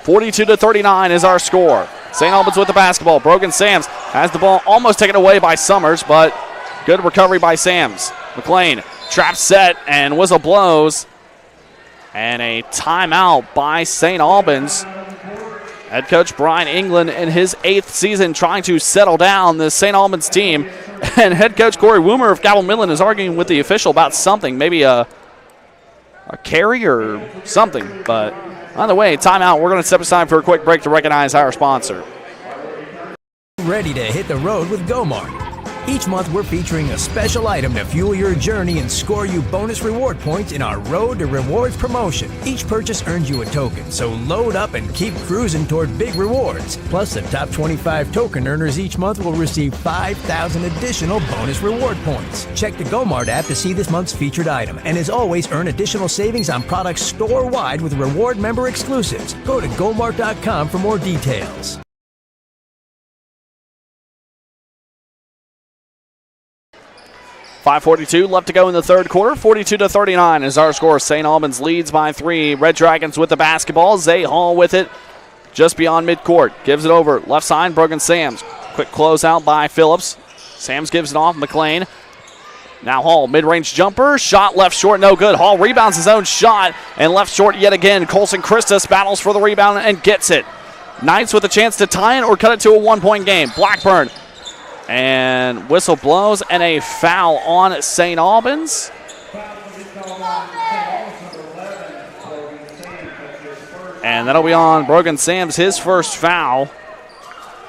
42-39 is our score. St. Albans with the basketball. Brogan Sams has the ball almost taken away by Summers, but good recovery by Sams. McLean. Trap set and whistle blows. And a timeout by St. Albans. Head coach Brian England in his 8th season trying to settle down this St. Albans team. And head coach Corey Woomer of Cabell Midland is arguing with the official about something, maybe a carry or something. But either way, timeout. We're going to step aside for a quick break to recognize our sponsor. Ready to hit the road with GoMart. Each month, we're featuring a special item to fuel your journey and score you bonus reward points in our Road to Rewards promotion. Each purchase earns you a token, so load up and keep cruising toward big rewards. Plus, the top 25 token earners each month will receive 5,000 additional bonus reward points. Check the GoMart app to see this month's featured item. And as always, earn additional savings on products store-wide with reward member exclusives. Go to gomart.com for more details. 5:42 left to go in the third quarter. 42-39 is our score. St. Albans leads by 3. Red Dragons with the basketball. Zay Hall with it just beyond midcourt. Gives it over. Left side, Brogan Sams. Quick closeout by Phillips. Sams gives it off. McLean. Now Hall, mid-range jumper. Shot left short, no good. Hall rebounds his own shot and left short yet again. Colson Christus battles for the rebound and gets it. Knights with a chance to tie it or cut it to a one-point game. Blackburn. And whistle blows and a foul on St. Albans. And that'll be on Brogan Sams, his first foul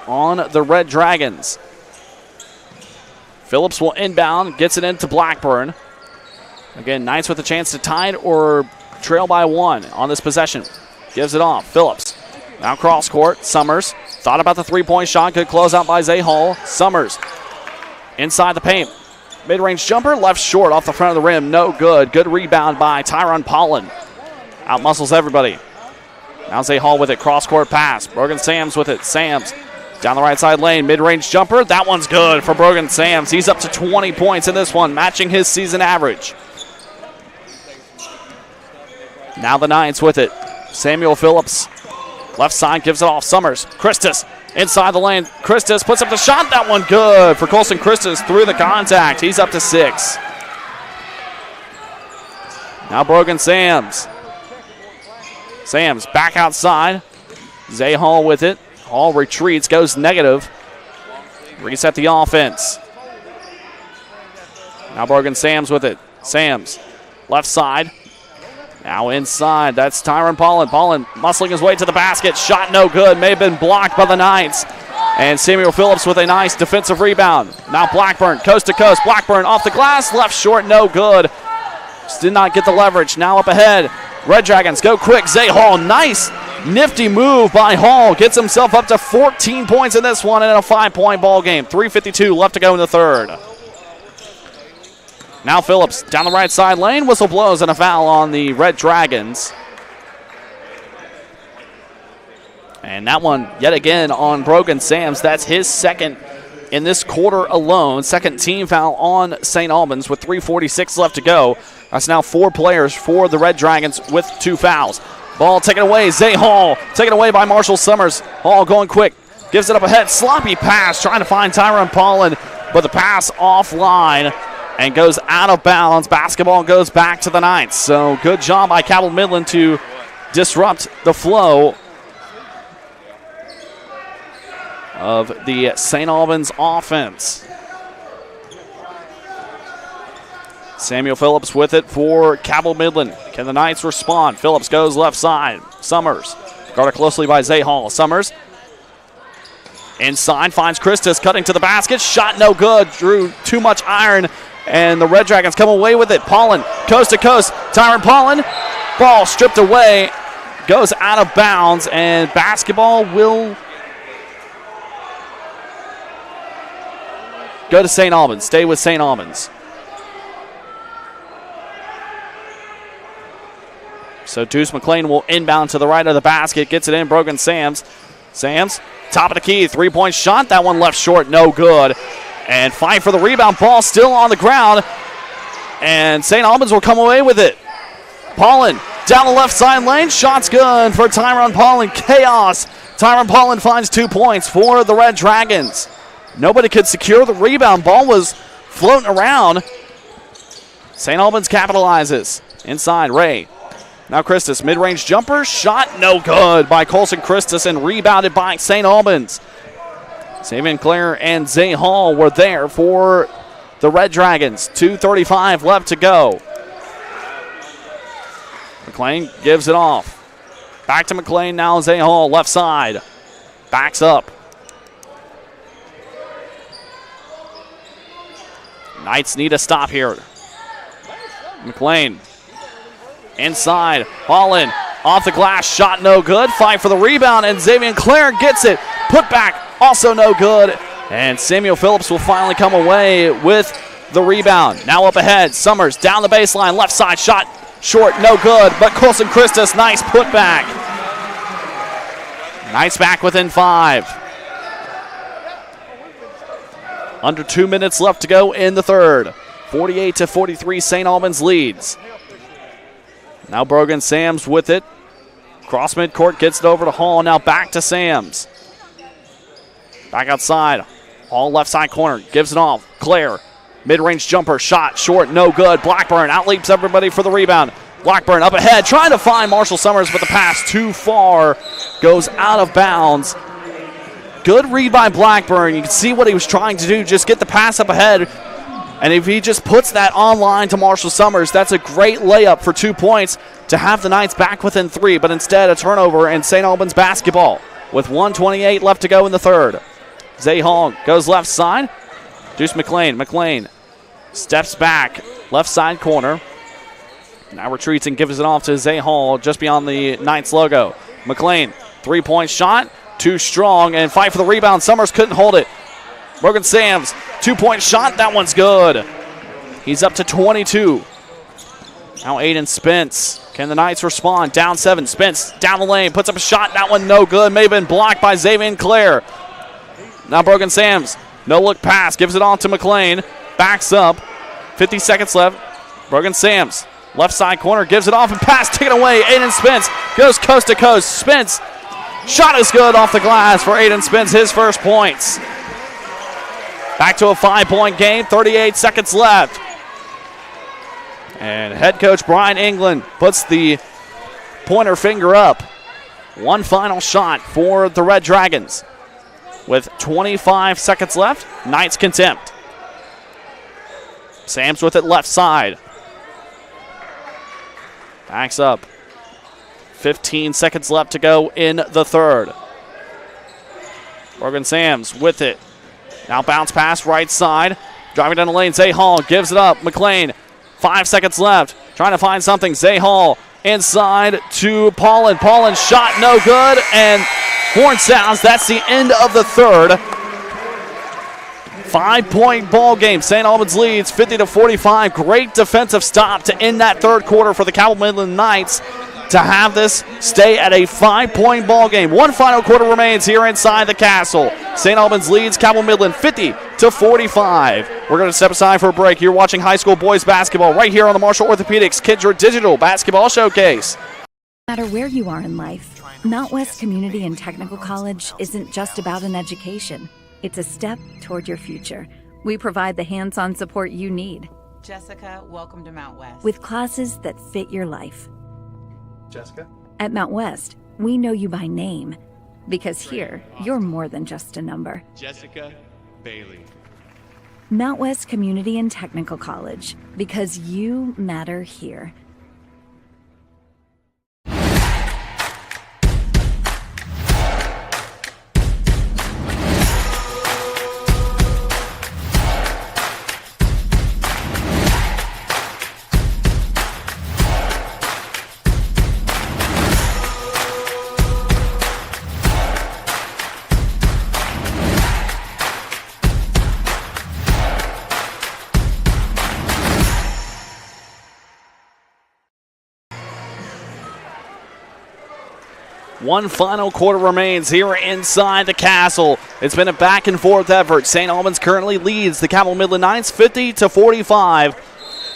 on the Red Dragons. Phillips will inbound, gets it into Blackburn. Again, Knights with a chance to tie it or trail by 1 on this possession. gives it off. Phillips. Now cross court. Summers. Thought about the three-point shot. Good close out by Zay Hall. Summers inside the paint. Mid-range jumper. Left short off the front of the rim. No good. Good rebound by Tyron Pollen. Out-muscles everybody. Now Zay Hall with it. Cross-court pass. Brogan Sams with it. Sams down the right side lane. Mid-range jumper. That one's good for Brogan Sams. He's up to 20 points in this one, matching his season average. Now the Knights with it. Samuel Phillips. Left side gives it off. Summers. Christus inside the lane. Christus puts up the shot. That one good for Colson Christus through the contact. He's up to 6. Now Brogan Sams. Sams back outside. Zay Hall with it. Hall retreats, goes negative. Reset the offense. Now Brogan Sams with it. Sams, left side. Now inside, that's Tyron Pollen. Pollen muscling his way to the basket. Shot no good, may have been blocked by the Knights. And Samuel Phillips with a nice defensive rebound. Now Blackburn, coast to coast. Blackburn off the glass, left short, no good. Just did not get the leverage. Now up ahead. Red Dragons go quick. Zay Hall, nice, nifty move by Hall. Gets himself up to 14 points in this one in a 5-point ball game. 3:52 left to go in the third. Now Phillips down the right side lane. Whistle blows and a foul on the Red Dragons. And that one yet again on Brogan Sams. That's his second in this quarter alone. Second team foul on St. Albans with 3:46 left to go. That's now 4 players for the Red Dragons with 2 fouls. Ball taken away. Zay Hall taken away by Marshall Summers. Hall going quick. Gives it up ahead. Sloppy pass trying to find Tyron Pollen, but the pass offline and goes out of bounds. Basketball goes back to the Knights. So good job by Cabell Midland to disrupt the flow of the St. Albans offense. Samuel Phillips with it for Cabell Midland. Can the Knights respond? Phillips goes left side. Summers guarded closely by Zay Hall. Summers inside finds Christus cutting to the basket. Shot no good. Drew too much iron. And the Red Dragons come away with it. Pollen, coast to coast. Tyron Pollen, ball stripped away, goes out of bounds, and basketball will go to St. Albans. Stay with St. Albans. So Deuce McLean will inbound to the right of the basket. Gets it in. Brogan Sams. Sams, top of the key. 3-point shot. That one left short. No good. And fight for the rebound. Ball still on the ground. And St. Albans will come away with it. Pollen down the left side lane. Shot's good for Tyron Pollen. Chaos. Tyron Pollen finds 2 points for the Red Dragons. Nobody could secure the rebound. Ball was floating around. St. Albans capitalizes. Inside, Ray. Now Christus, mid-range jumper. Shot no good by Colson Christus and rebounded by St. Albans. Savian Clare and Zay Hall were there for the Red Dragons. 2:35 left to go. McLean gives it off. Back to McLean now. Zay Hall left side. Backs up. Knights need a stop here. McLean inside. Pollen off the glass. Shot no good. Fight for the rebound and Xavier Clare gets it. Put back. Also no good. And Samuel Phillips will finally come away with the rebound. Now up ahead. Summers down the baseline. Left side shot. Short. No good. But Colson Christus. Nice putback. Knights back within 5. Under 2 minutes left to go in the third. 48-43 St. Albans leads. Now Brogan Sams with it. Cross midcourt gets it over to Hall. Now back to Sams. Back outside. Hall left side corner. Gives it off. Clare. Mid-range jumper. Shot. Short. No good. Blackburn outleaps everybody for the rebound. Blackburn up ahead. Trying to find Marshall Summers, but the pass too far. Goes out of bounds. Good read by Blackburn. You can see what he was trying to do. Just get the pass up ahead. And if he just puts that online to Marshall Summers, that's a great layup for 2 points to have the Knights back within 3. But instead, a turnover and St. Albans basketball with 1:28 left to go in the third. Zay Hall goes left side. Deuce McLean. McLean steps back. Left side corner. Now retreats and gives it off to Zay Hall just beyond the Knights logo. McLean, three-point shot, too strong, and fight for the rebound. Summers couldn't hold it. Brogan Sams, two-point shot, that one's good. He's up to 22. Now Aiden Spence. Can the Knights respond? Down 7. Spence down the lane, puts up a shot. That one no good. May have been blocked by Xavier Clare. Now Brogan Sams. No look pass. Gives it on to McLean. Backs up. 50 seconds left. Brogan Sams. Left side corner. Gives it off and pass. Taken away. Aiden Spence goes coast to coast. Spence. Shot is good off the glass for Aiden Spence. His first points. Back to a 5-point game. 38 seconds left. And head coach Brian England puts the pointer finger up. One final shot for the Red Dragons. With 25 seconds left, Knights contempt. Sams with it left side. Backs up. 15 seconds left to go in the third. Brogan Sams with it. Now bounce pass right side. Driving down the lane, Zay Hall gives it up. McLean. 5 seconds left. Trying to find something. Zay Hall inside to Paulin. Paulin shot no good. And horn sounds. That's the end of the third. 5-point ball game. St. Albans leads 50-45. Great defensive stop to end that third quarter for the Cabell Midland Knights to have this stay at a 5-point ball game. One final quarter remains here inside the castle. St. Albans leads Cabell Midland 50-45. We're going to step aside for a break. You're watching high school boys basketball right here on the Marshall Orthopedics Kindred Digital Basketball Showcase. No matter where you are in life, Mount West Community and Technical College isn't just about an education. It's a step toward your future. We provide the hands-on support you need. Jessica, welcome to Mount West. With classes that fit your life. Jessica? At Mount West, we know you by name, because here, you're more than just a number. Jessica Bailey. Mount West Community and Technical College, because you matter here. One final quarter remains here inside the castle. It's been a back and forth effort. St. Albans currently leads the Cabell Midland Knights 50-45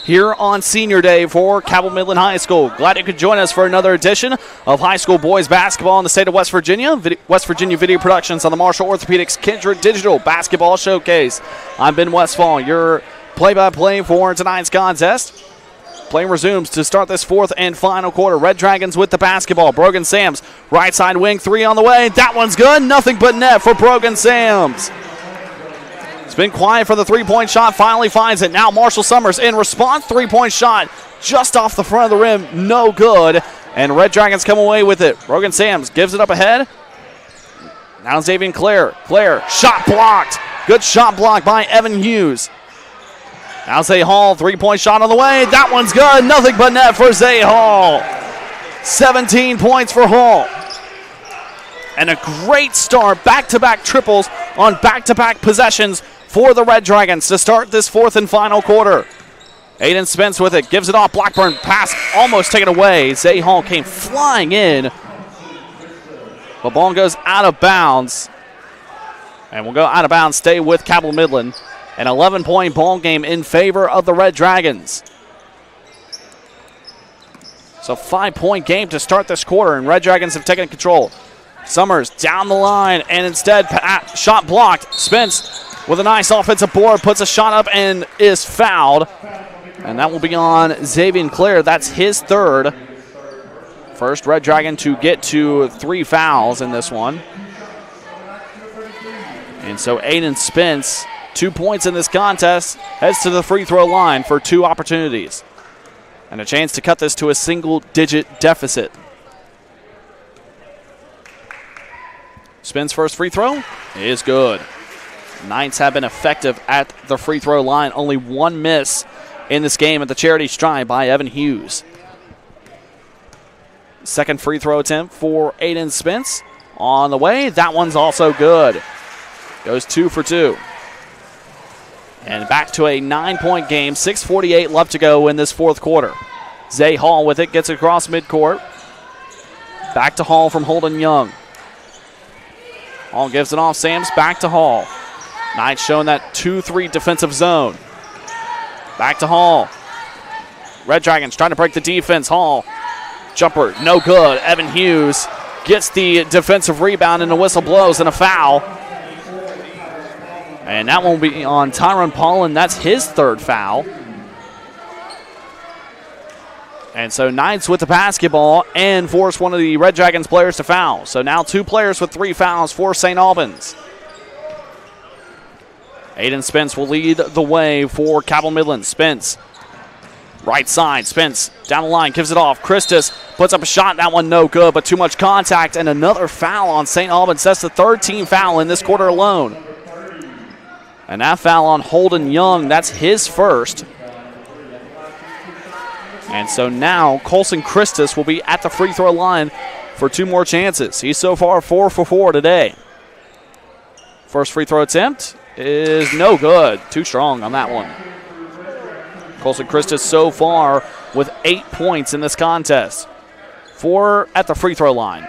here on Senior Day for Cabell Midland High School. Glad you could join us for another edition of high school boys basketball in the state of West Virginia. West Virginia Video Productions on the Marshall Orthopedics Kindred Digital Basketball Showcase. I'm Ben Westfall, your play-by-play for tonight's contest. Play resumes to start this fourth and final quarter. Red Dragons with the basketball. Brogan Sams, right side wing, three on the way. That one's good. Nothing but net for Brogan Sams. It's been quiet for the three-point shot. Finally finds it. Now Marshall Summers in response. Three-point shot just off the front of the rim. No good. And Red Dragons come away with it. Brogan Sams gives it up ahead. Now Xavier Clare. Clare, shot blocked. Good shot block by Evan Hughes. Now Zay Hall, three-point shot on the way. That one's good. Nothing but net for Zay Hall. 17 points for Hall. And a great start, back-to-back triples on back-to-back possessions for the Red Dragons to start this fourth and final quarter. Aiden Spence with it, gives it off. Blackburn pass almost taken away. Zay Hall came flying in. The ball goes out of bounds. And we'll go out of bounds, stay with Cabell Midland. An 11-point ball game in favor of the Red Dragons. So 5-point game to start this quarter, and Red Dragons have taken control. Summers down the line, and instead shot blocked. Spence with a nice offensive board, puts a shot up and is fouled. And that will be on Xavier Clare. That's his third. First Red Dragon to get to 3 fouls in this one. And so Aiden Spence, 2 points in this contest, heads to the free throw line for 2 opportunities. And a chance to cut this to a single-digit deficit. Spence' first free throw is good. Knights have been effective at the free throw line. Only 1 miss in this game at the charity stripe by Evan Hughes. Second free throw attempt for Aiden Spence. On the way, that one's also good. Goes 2 for 2. And back to a 9-point game, 6:48 left to go in this fourth quarter. Zay Hall with it, gets across midcourt. Back to Hall from Holden Young. Hall gives it off, Sams back to Hall. Knights showing that 2-3 defensive zone. Back to Hall. Red Dragons trying to break the defense. Hall, jumper, no good. Evan Hughes gets the defensive rebound and the whistle blows and a foul. And that will be on Tyron Paulin. That's his third foul. And so Knights with the basketball and force one of the Red Dragons players to foul. So now 2 players with 3 fouls for St. Albans. Aiden Spence will lead the way for Cabell Midland. Spence, right side. Spence down the line, gives it off. Christus puts up a shot. That one no good, but too much contact. And another foul on St. Albans. That's the 3rd team foul in this quarter alone. And that foul on Holden Young, that's his first. And so now Colson Christus will be at the free throw line for 2 more chances. He's so far 4 for 4 today. First free throw attempt is no good. Too strong on that one. Colson Christus so far with 8 points in this contest. 4 at the free throw line.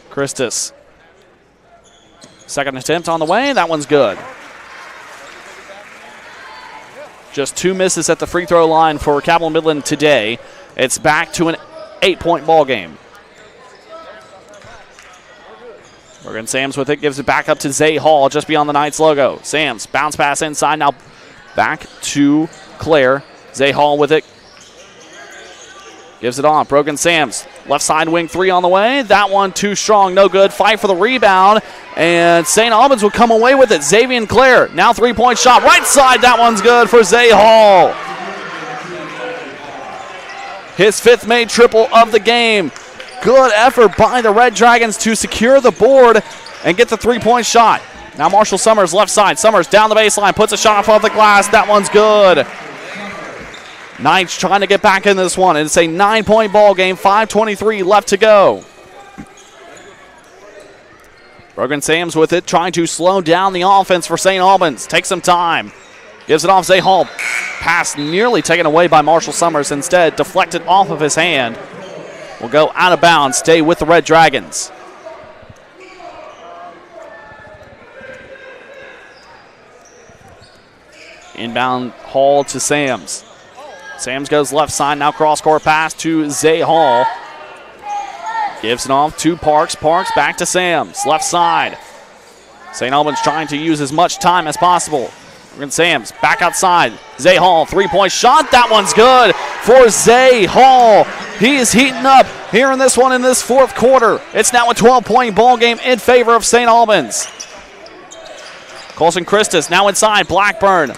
Christus. Second attempt on the way. That one's good. Just 2 misses at the free throw line for Cabell Midland today. It's back to an 8-point ball game. Morgan Sams with it, gives it back up to Zay Hall just beyond the Knights logo. Sams, bounce pass inside, now back to Claire. Zay Hall with it. Gives it off. Brogan Sams. Left side wing 3 on the way. That one too strong. No good. Fight for the rebound. And St. Albans will come away with it. Xavier Clare. Now 3-point shot. Right side. That one's good for Zay Hall. His 5th made triple of the game. Good effort by the Red Dragons to secure the board and get the 3-point shot. Now Marshall Summers left side. Summers down the baseline. Puts a shot off the glass. That one's good. Knights trying to get back in this one. It's a 9-point ball game, 5:23 left to go. Brogan Sams with it, trying to slow down the offense for St. Albans. Takes some time. Gives it off Zay Hall. Pass nearly taken away by Marshall Summers. Instead, deflected off of his hand. Will go out of bounds, stay with the Red Dragons. Inbound Hall to Sams. Sams goes left side, now cross-court pass to Zay Hall. Gives it off to Parks. Parks back to Sams, left side. St. Albans trying to use as much time as possible. Sams back outside. Zay Hall, 3-point shot. That one's good for Zay Hall. He is heating up here in this one in this 4th quarter. It's now a 12-point ball game in favor of St. Albans. Colson Christus now inside. Blackburn.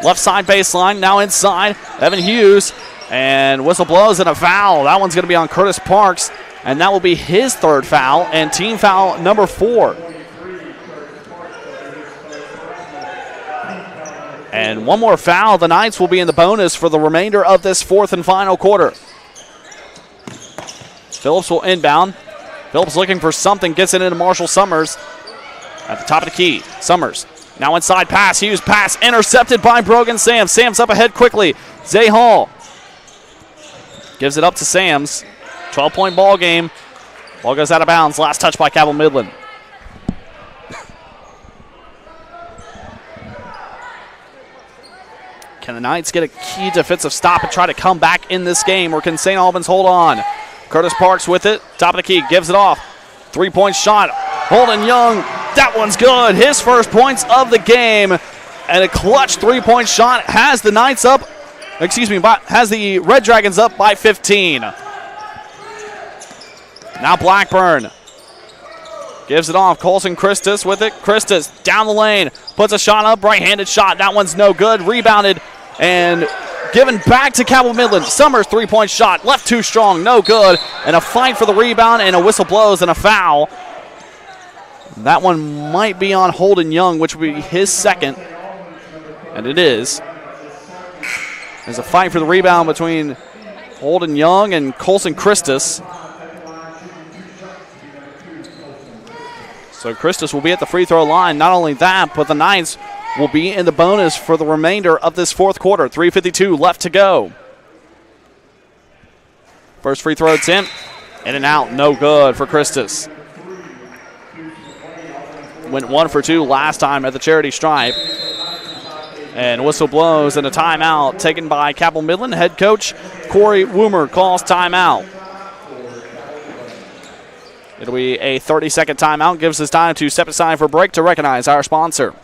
Left side baseline, now inside. Evan Hughes, and whistle blows and a foul. That one's going to be on Curtis Parks, and that will be his 3rd foul and team foul number 4. And one more foul. The Knights will be in the bonus for the remainder of this 4th and final quarter. Phillips will inbound. Phillips looking for something, gets it into Marshall Summers at the top of the key. Summers. Now inside pass, Hughes pass intercepted by Brogan Sams. Sams up ahead quickly. Zay Hall gives it up to Sams. 12-point ball game. Ball goes out of bounds. Last touch by Cabell Midland. Can the Knights get a key defensive stop and try to come back in this game, or can St. Albans hold on? Curtis Parks with it. Top of the key, gives it off. 3-point shot. Holden Young. That one's good. His first points of the game. And a clutch 3-point shot has the Knights up. Has the Red Dragons up by 15. Now Blackburn. Gives it off. Colson Christus with it. Christus down the lane. Puts a shot up. Right-handed shot. That one's no good. Rebounded and given back to Cabell Midland. Summers 3-point shot. Left too strong. No good. And a fight for the rebound and a whistle blows and a foul. That one might be on Holden Young, which will be his second. And it is. There's a fight for the rebound between Holden Young and Colson Christus. So Christus will be at the free throw line. Not only that, but the Knights will be in the bonus for the remainder of this fourth quarter. 3:52 left to go. First free throw attempt. In and out. No good for Christus. Went 1 for 2 last time at the charity stripe. And whistle blows and a timeout taken by Cabell Midland. Head coach Corey Woomer calls timeout. It'll be a 30-second timeout. Gives us time to step aside for break to recognize our sponsor.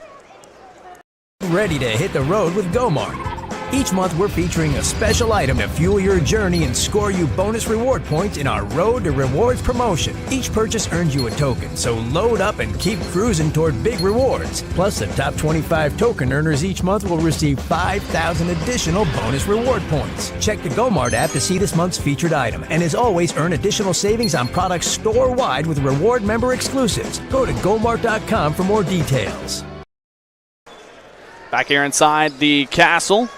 Ready to hit the road with GoMart. Each month we're featuring a special item to fuel your journey and score you bonus reward points in our Road to Rewards promotion. Each purchase earns you a token, so load up and keep cruising toward big rewards. Plus, the top 25 token earners each month will receive 5,000 additional bonus reward points. Check the GoMart app to see this month's featured item. And as always, earn additional savings on products store-wide with reward member exclusives. Go to gomart.com for more details. Back here inside the Castle.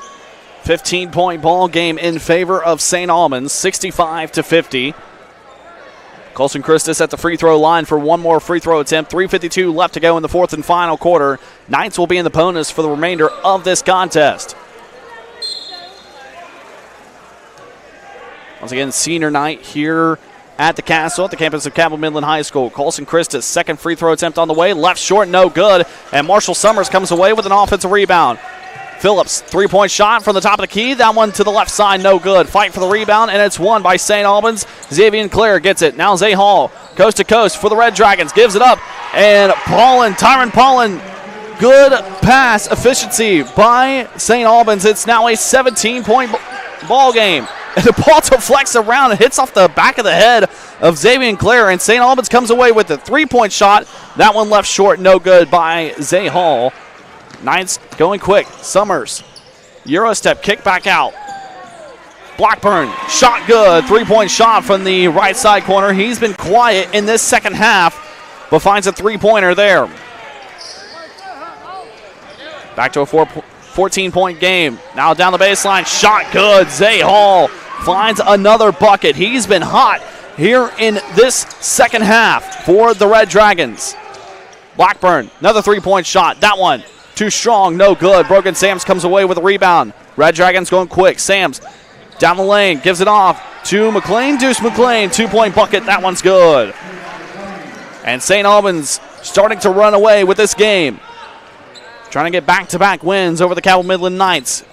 15-point ball game in favor of St. Albans, 65-50. Colson Christus at the free throw line for one more free throw attempt. 3:52 left to go in the fourth and final quarter. Knights will be in the bonus for the remainder of this contest. Once again, senior night here at the Castle at the campus of Cabell Midland High School. Colson Christus, second free throw attempt on the way. Left short, no good. And Marshall Summers comes away with an offensive rebound. Phillips, three-point shot from the top of the key. That one to the left side, no good. Fight for the rebound, and it's won by St. Albans. Xavier Clare gets it. Now Zay Hall, coast to coast for the Red Dragons, gives it up. And Tyron Paulin, good pass efficiency by St. Albans. It's now a 17-point ball game. And the ball deflects around and hits off the back of the head of Xavier Clare, and St. Albans comes away with the three-point shot. That one left short, no good by Zay Hall. Knights going quick. Summers, Euro step, kick back out. Blackburn, shot good. Three-point shot from the right side corner. He's been quiet in this second half, but finds a three-pointer there. Back to a 14-point game. Now down the baseline, shot good. Zay Hall finds another bucket. He's been hot here in this second half for the Red Dragons. Blackburn, another three-point shot. That one too strong, no good. Brogan Sams comes away with a rebound. Red Dragons going quick. Sams down the lane, gives it off to McLean. Deuce McLean, two-point bucket. That one's good. And St. Albans starting to run away with this game. Trying to get back-to-back wins over the Cabell Midland Knights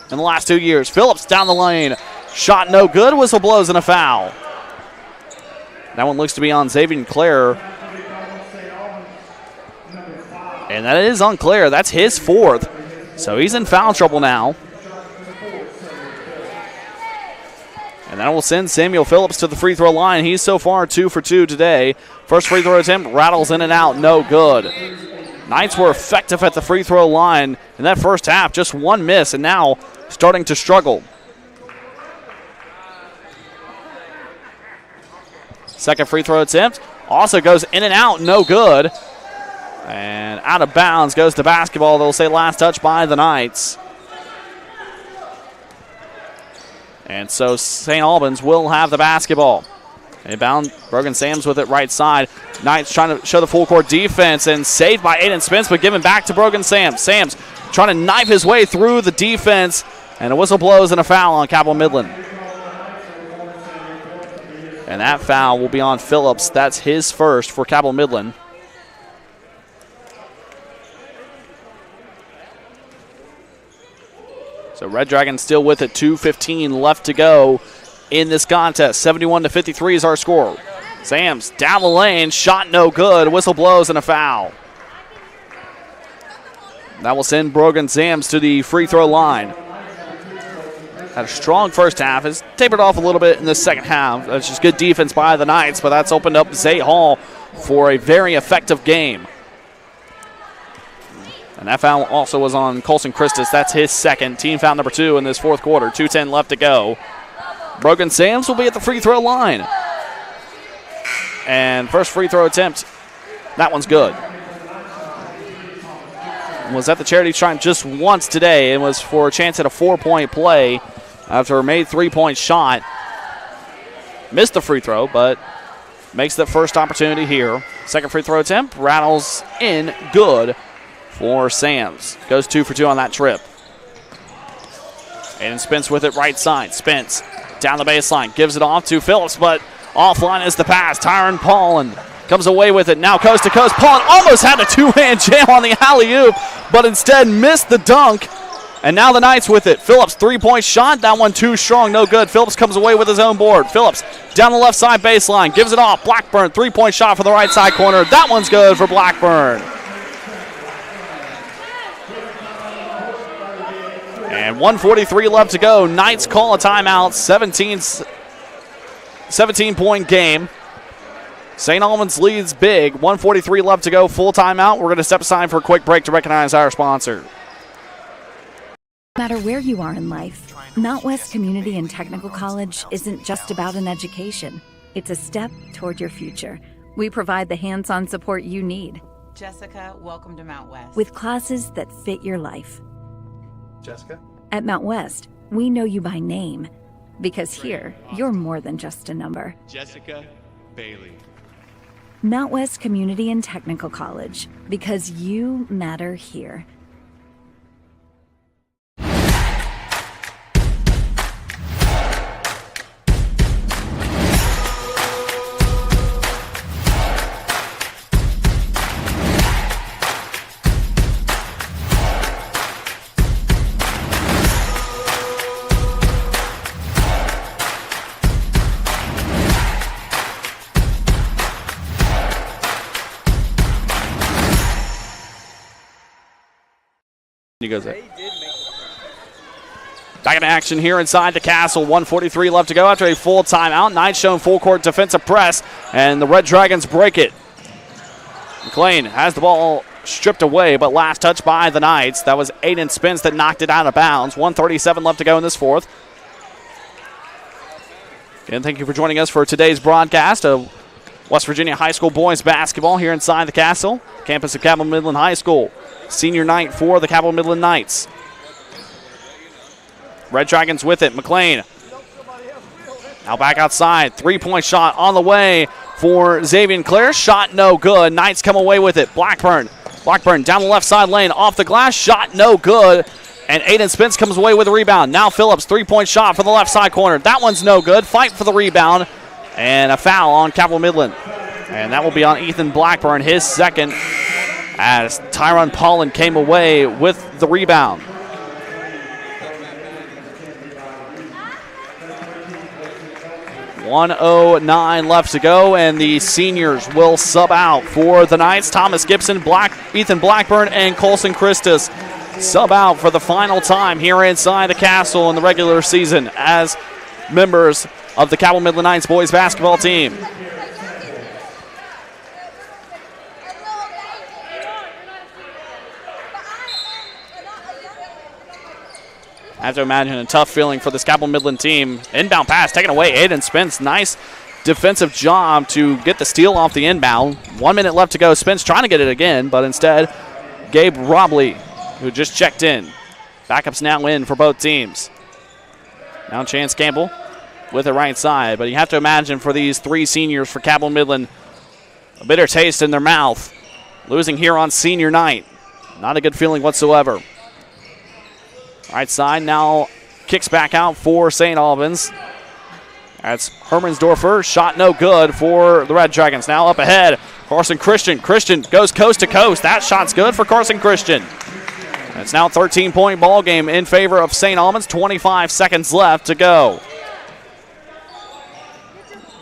in the last 2 years. Phillips down the lane. Shot no good. Whistle blows and a foul. That one looks to be on Xavier Clare. And that is on Clare. That's his fourth. So he's in foul trouble now. And that will send Samuel Phillips to the free throw line. He's so far 2 for 2 today. First free throw attempt rattles in and out. No good. Knights were effective at the free throw line in that first half. Just one miss and now starting to struggle. Second free throw attempt also goes in and out. No good. And out of bounds goes to basketball. They'll say last touch by the Knights. And so St. Albans will have the basketball. Inbound, Brogan Sams with it right side. Knights trying to show the full court defense and saved by Aiden Spence, but given back to Brogan Sams. Sams trying to knife his way through the defense, and a whistle blows and a foul on Cabell Midland. And that foul will be on Phillips. That's his first for Cabell Midland. So Red Dragons still with it. 2:15 left to go in this contest. 71-53 is our score. Sams down the lane, shot no good. Whistle blows and a foul. That will send Brogan Sams to the free throw line. Had a strong first half. Has tapered off a little bit in the second half. That's just good defense by the Knights, but that's opened up Zay Hall for a very effective game. And that foul also was on Colson Christus. That's his second. Team foul number 2 in this fourth quarter. 2:10 left to go. Brogan Sams will be at the free throw line. And first free throw attempt That one's good. Was at the charity stripe just once today. It was for a chance at a 4-point play after a made 3-point shot. Missed the free throw, but makes the first opportunity here. Second free throw attempt rattles in, good for Sams. Goes 2 for 2 on that trip. And Spence with it right side. Spence down the baseline, gives it off to Phillips, but offline is the pass. Tyron Paulin comes away with it, now coast to coast. Paulin almost had a two-hand jam on the alley-oop, but instead missed the dunk. And now the Knights with it. Phillips, 3-point shot. That one too strong, no good. Phillips comes away with his own board. Phillips down the left side baseline, gives it off. Blackburn, 3-point shot from the right side corner. That one's good for Blackburn. And 1:43 left to go. Knights call a timeout. 17-point game. St. Albans leads big. 1:43 left to go. Full timeout. We're going to step aside for a quick break to recognize our sponsor. No matter where you are in life, Mount West Community and Technical College isn't just about an education. It's a step toward your future. We provide the hands-on support you need. Jessica, welcome to Mount West. With classes that fit your life. Jessica? At Mount West, we know you by name. Because here, you're more than just a number. Jessica Bailey. Mount West Community and Technical College. Because you matter here. He goes there. Back in action here inside the castle. 1:43 left to go after a full timeout. Knights showing full court defensive press, and the Red Dragons break it. McLean has the ball stripped away, but last touch by the Knights. That was Aiden Spence that knocked it out of bounds. 1:37 left to go in this fourth. Again, thank you for joining us for today's broadcast of West Virginia High School boys basketball here inside the castle, campus of Cabell Midland High School. Senior night for the Cabell Midland Knights. Red Dragons with it. McLean now back outside. 3-point shot on the way for Xavier Clare. Shot no good. Knights come away with it. Blackburn down the left side lane. Off the glass. Shot no good. And Aiden Spence comes away with a rebound. Now Phillips, 3-point shot from the left side corner. That one's no good. Fight for the rebound. And a foul on Cabell Midland. And that will be on Ethan Blackburn, his second, as Tyron Paulin came away with the rebound. .109 left to go, and the seniors will sub out for the Knights. Thomas Gibson, Ethan Blackburn, and Colson Christus sub out for the final time here inside the castle in the regular season as members of the Cabell Midland Knights boys basketball team. I have to imagine a tough feeling for this Cabell Midland team. Inbound pass taken away. Aiden Spence, nice defensive job to get the steal off the inbound. 1 minute left to go. Spence trying to get it again, but instead, Gabe Robley, who just checked in. Backups now in for both teams. Now Chance Campbell with the right side, but you have to imagine for these three seniors for Cabell Midland, a bitter taste in their mouth. Losing here on senior night. Not a good feeling whatsoever. Right side now kicks back out for St. Albans. That's Hermansdorfer. Shot no good for the Red Dragons. Now up ahead, Carson Christian. Christian goes coast to coast. That shot's good for Carson Christian. It's now a 13-point ball game in favor of St. Albans. 25 seconds left to go.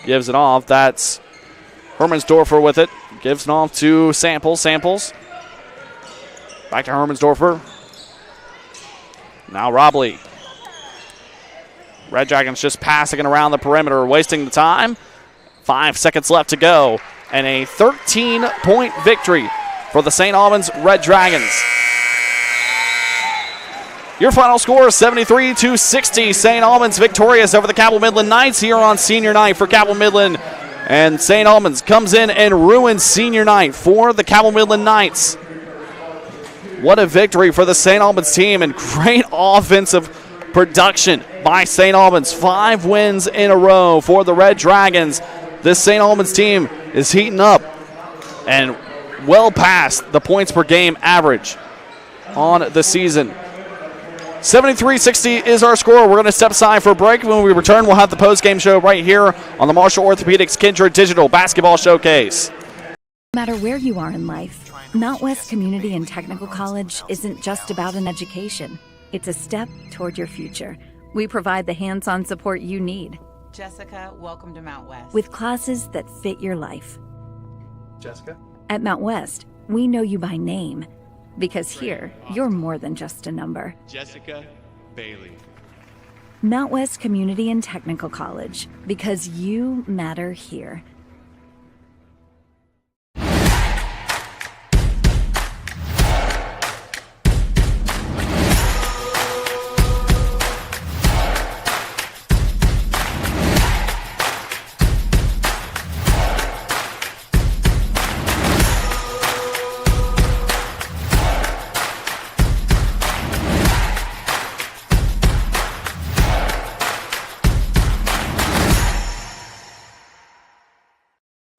Gives it off. That's Hermansdorfer with it. Gives it off to Samples. Samples. Back to Hermansdorfer. Now Robley. Red Dragons just passing it around the perimeter, wasting the time. 5 seconds left to go. And a 13-point victory for the St. Albans Red Dragons. Your final score is 73-60. St. Albans victorious over the Cabell Midland Knights here on senior night for Cabell Midland. And St. Albans comes in and ruins senior night for the Cabell Midland Knights. What a victory for the St. Albans team, and great offensive production by St. Albans. 5 wins in a row for the Red Dragons. This St. Albans team is heating up and well past the points per game average on the season. 73-60 is our score. We're going to step aside for a break. When we return, we'll have the post-game show right here on the Marshall Orthopedics Kindred Digital Basketball Showcase. No matter where you are in life, Mount West Community and Technical College isn't just about an education. It's a step toward your future. We provide the hands-on support you need. Jessica, welcome to Mount West. With classes that fit your life. Jessica? At Mount West, we know you by name. Because here, you're more than just a number. Jessica Bailey. Mount West Community and Technical College, because you matter here.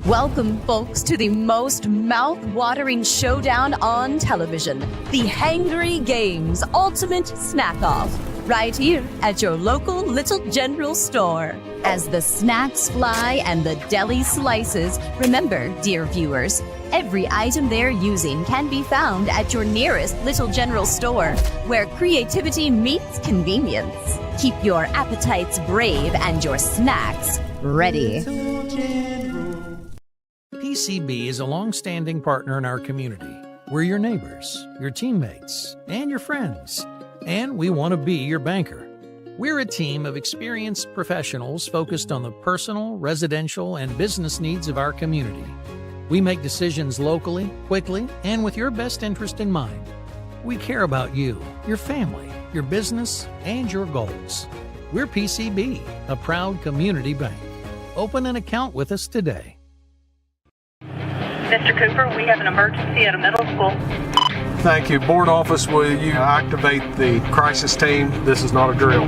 Welcome, folks, to the most mouth-watering showdown on television, the Hangry Games Ultimate Snack-Off, right here at your local Little General store. As the snacks fly and the deli slices, remember, dear viewers, every item they're using can be found at your nearest Little General store, where creativity meets convenience. Keep your appetites brave and your snacks ready. PCB is a long-standing partner in our community. We're your neighbors, your teammates, and your friends, and we want to be your banker. We're a team of experienced professionals focused on the personal, residential, and business needs of our community. We make decisions locally, quickly, and with your best interest in mind. We care about you, your family, your business, and your goals. We're PCB, a proud community bank. Open an account with us today. Mr. Cooper, we have an emergency at a middle school. Thank you. Board office, will you activate the crisis team? This is not a drill.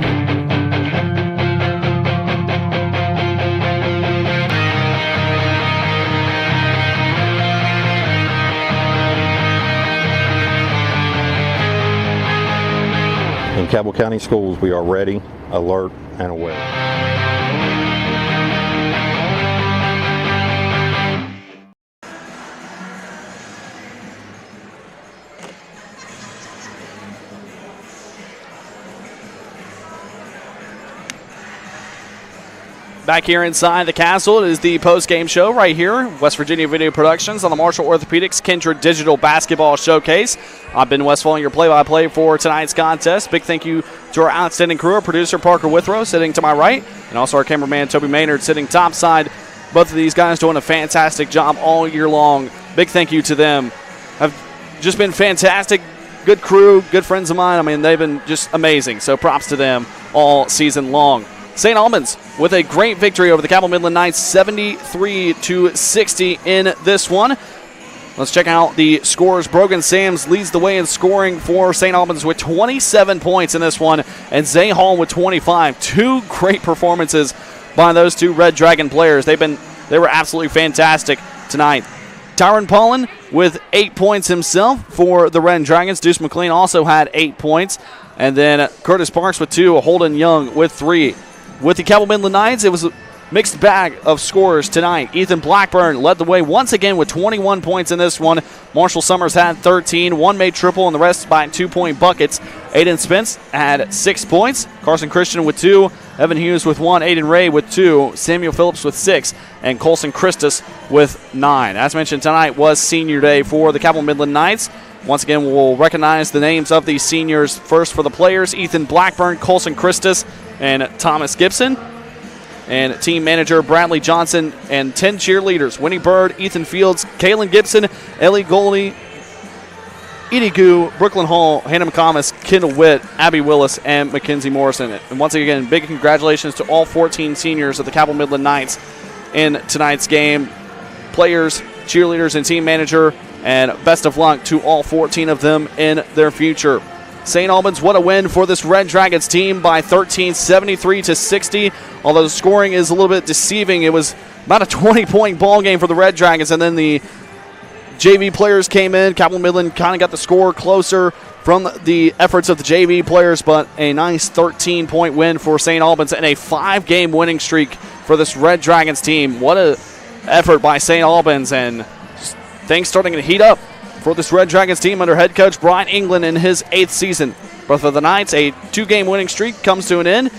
In Cabell County Schools, we are ready, alert, and aware. Back here inside the castle, it is the post-game show right here. West Virginia Video Productions on the Marshall Orthopedics Kindred Digital Basketball Showcase. I'm Ben Westfall, your play-by-play for tonight's contest. Big thank you to our outstanding crew, our producer Parker Withrow sitting to my right, and also our cameraman Toby Maynard sitting topside. Both of these guys doing a fantastic job all year long. Big thank you to them. Have just been fantastic. Good crew, good friends of mine. I mean, they've been just amazing. So props to them all season long. St. Albans with a great victory over the Cabell Midland Knights, 73-60 in this one. Let's check out the scores. Brogan Sams leads the way in scoring for St. Albans with 27 points in this one, and Zay Hall with 25. Two great performances by those two Red Dragon players. They were absolutely fantastic tonight. Tyron Paulin with 8 points himself for the Red Dragons. Deuce McLean also had 8 points. And then Curtis Parks with 2, Holden Young with 3. With the Cabell Midland Knights, it was a mixed bag of scores tonight. Ethan Blackburn led the way once again with 21 points in this one. Marshall Summers had 13. One made triple, and the rest by 2-point buckets. Aiden Spence had 6 points. Carson Christian with 2. Evan Hughes with 1. Aiden Ray with 2. Samuel Phillips with 6. And Colson Christus with 9. As mentioned, tonight was senior day for the Cabell Midland Knights. Once again, we'll recognize the names of these seniors first for the players. Ethan Blackburn, Colson Christus, and Thomas Gibson. And team manager Bradley Johnson and 10 cheerleaders. Winnie Bird, Ethan Fields, Kaylin Gibson, Ellie Goldie, Edie Goo, Brooklyn Hall, Hannah McComas, Kendall Witt, Abby Willis, and Mackenzie Morrison. And once again, big congratulations to all 14 seniors of the Cabell Midland Knights in tonight's game. Players, cheerleaders, and team manager, and best of luck to all 14 of them in their future. St. Albans, what a win for this Red Dragons team by 13, 73-60. Although the scoring is a little bit deceiving, it was about a 20-point ball game for the Red Dragons, and then the JV players came in. Cabell Midland kind of got the score closer from the efforts of the JV players, but a nice 13-point win for St. Albans and a 5-game winning streak for this Red Dragons team. What a effort by St. Albans, and things starting to heat up for this Red Dragons team under head coach Brian England in his 8th season. But for the Knights, a 2-game winning streak comes to an end.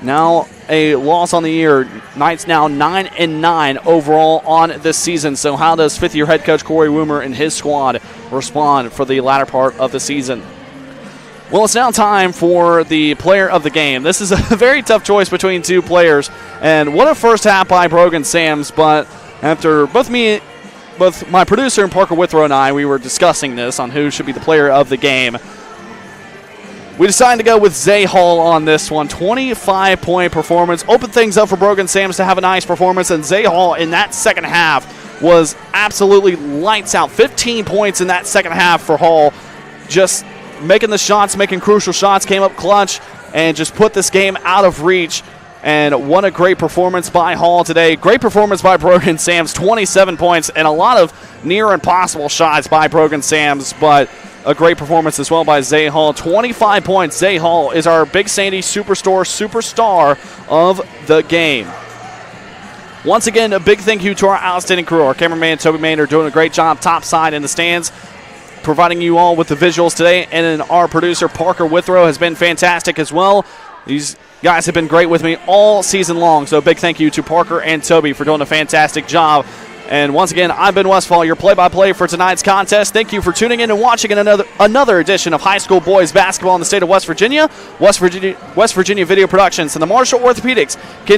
Now a loss on the year. Knights now 9-9 overall on this season. So how does 5th-year head coach Corey Woomer and his squad respond for the latter part of the season? Well, it's now time for the player of the game. This is a very tough choice between two players. And what a first half by Brogan Sams. But after both my producer and Parker Withrow and I, we were discussing this on who should be the player of the game. We decided to go with Zay Hall on this one. 25-point performance. Opened things up for Brogan Sams to have a nice performance, and Zay Hall in that second half was absolutely lights out. 15 points in that second half for Hall. Just making the shots, making crucial shots, came up clutch, and just put this game out of reach. And what a great performance by Hall today. Great performance by Brogan Sams, 27 points, and a lot of near impossible shots by Brogan Sams, but a great performance as well by Zay Hall. 25 points. Zay Hall is our Big Sandy superstar of the game. Once again, a big thank you to our outstanding crew. Our cameraman, Toby Maynard, doing a great job topside in the stands, providing you all with the visuals today. And then our producer, Parker Withrow, has been fantastic as well. These guys have been great with me all season long, so a big thank you to Parker and Toby for doing a fantastic job. And once again, I'm Ben Westfall, your play-by-play for tonight's contest. Thank you for tuning in and watching another edition of high school boys basketball in the state of West Virginia. West Virginia Video Productions and the Marshall Orthopedics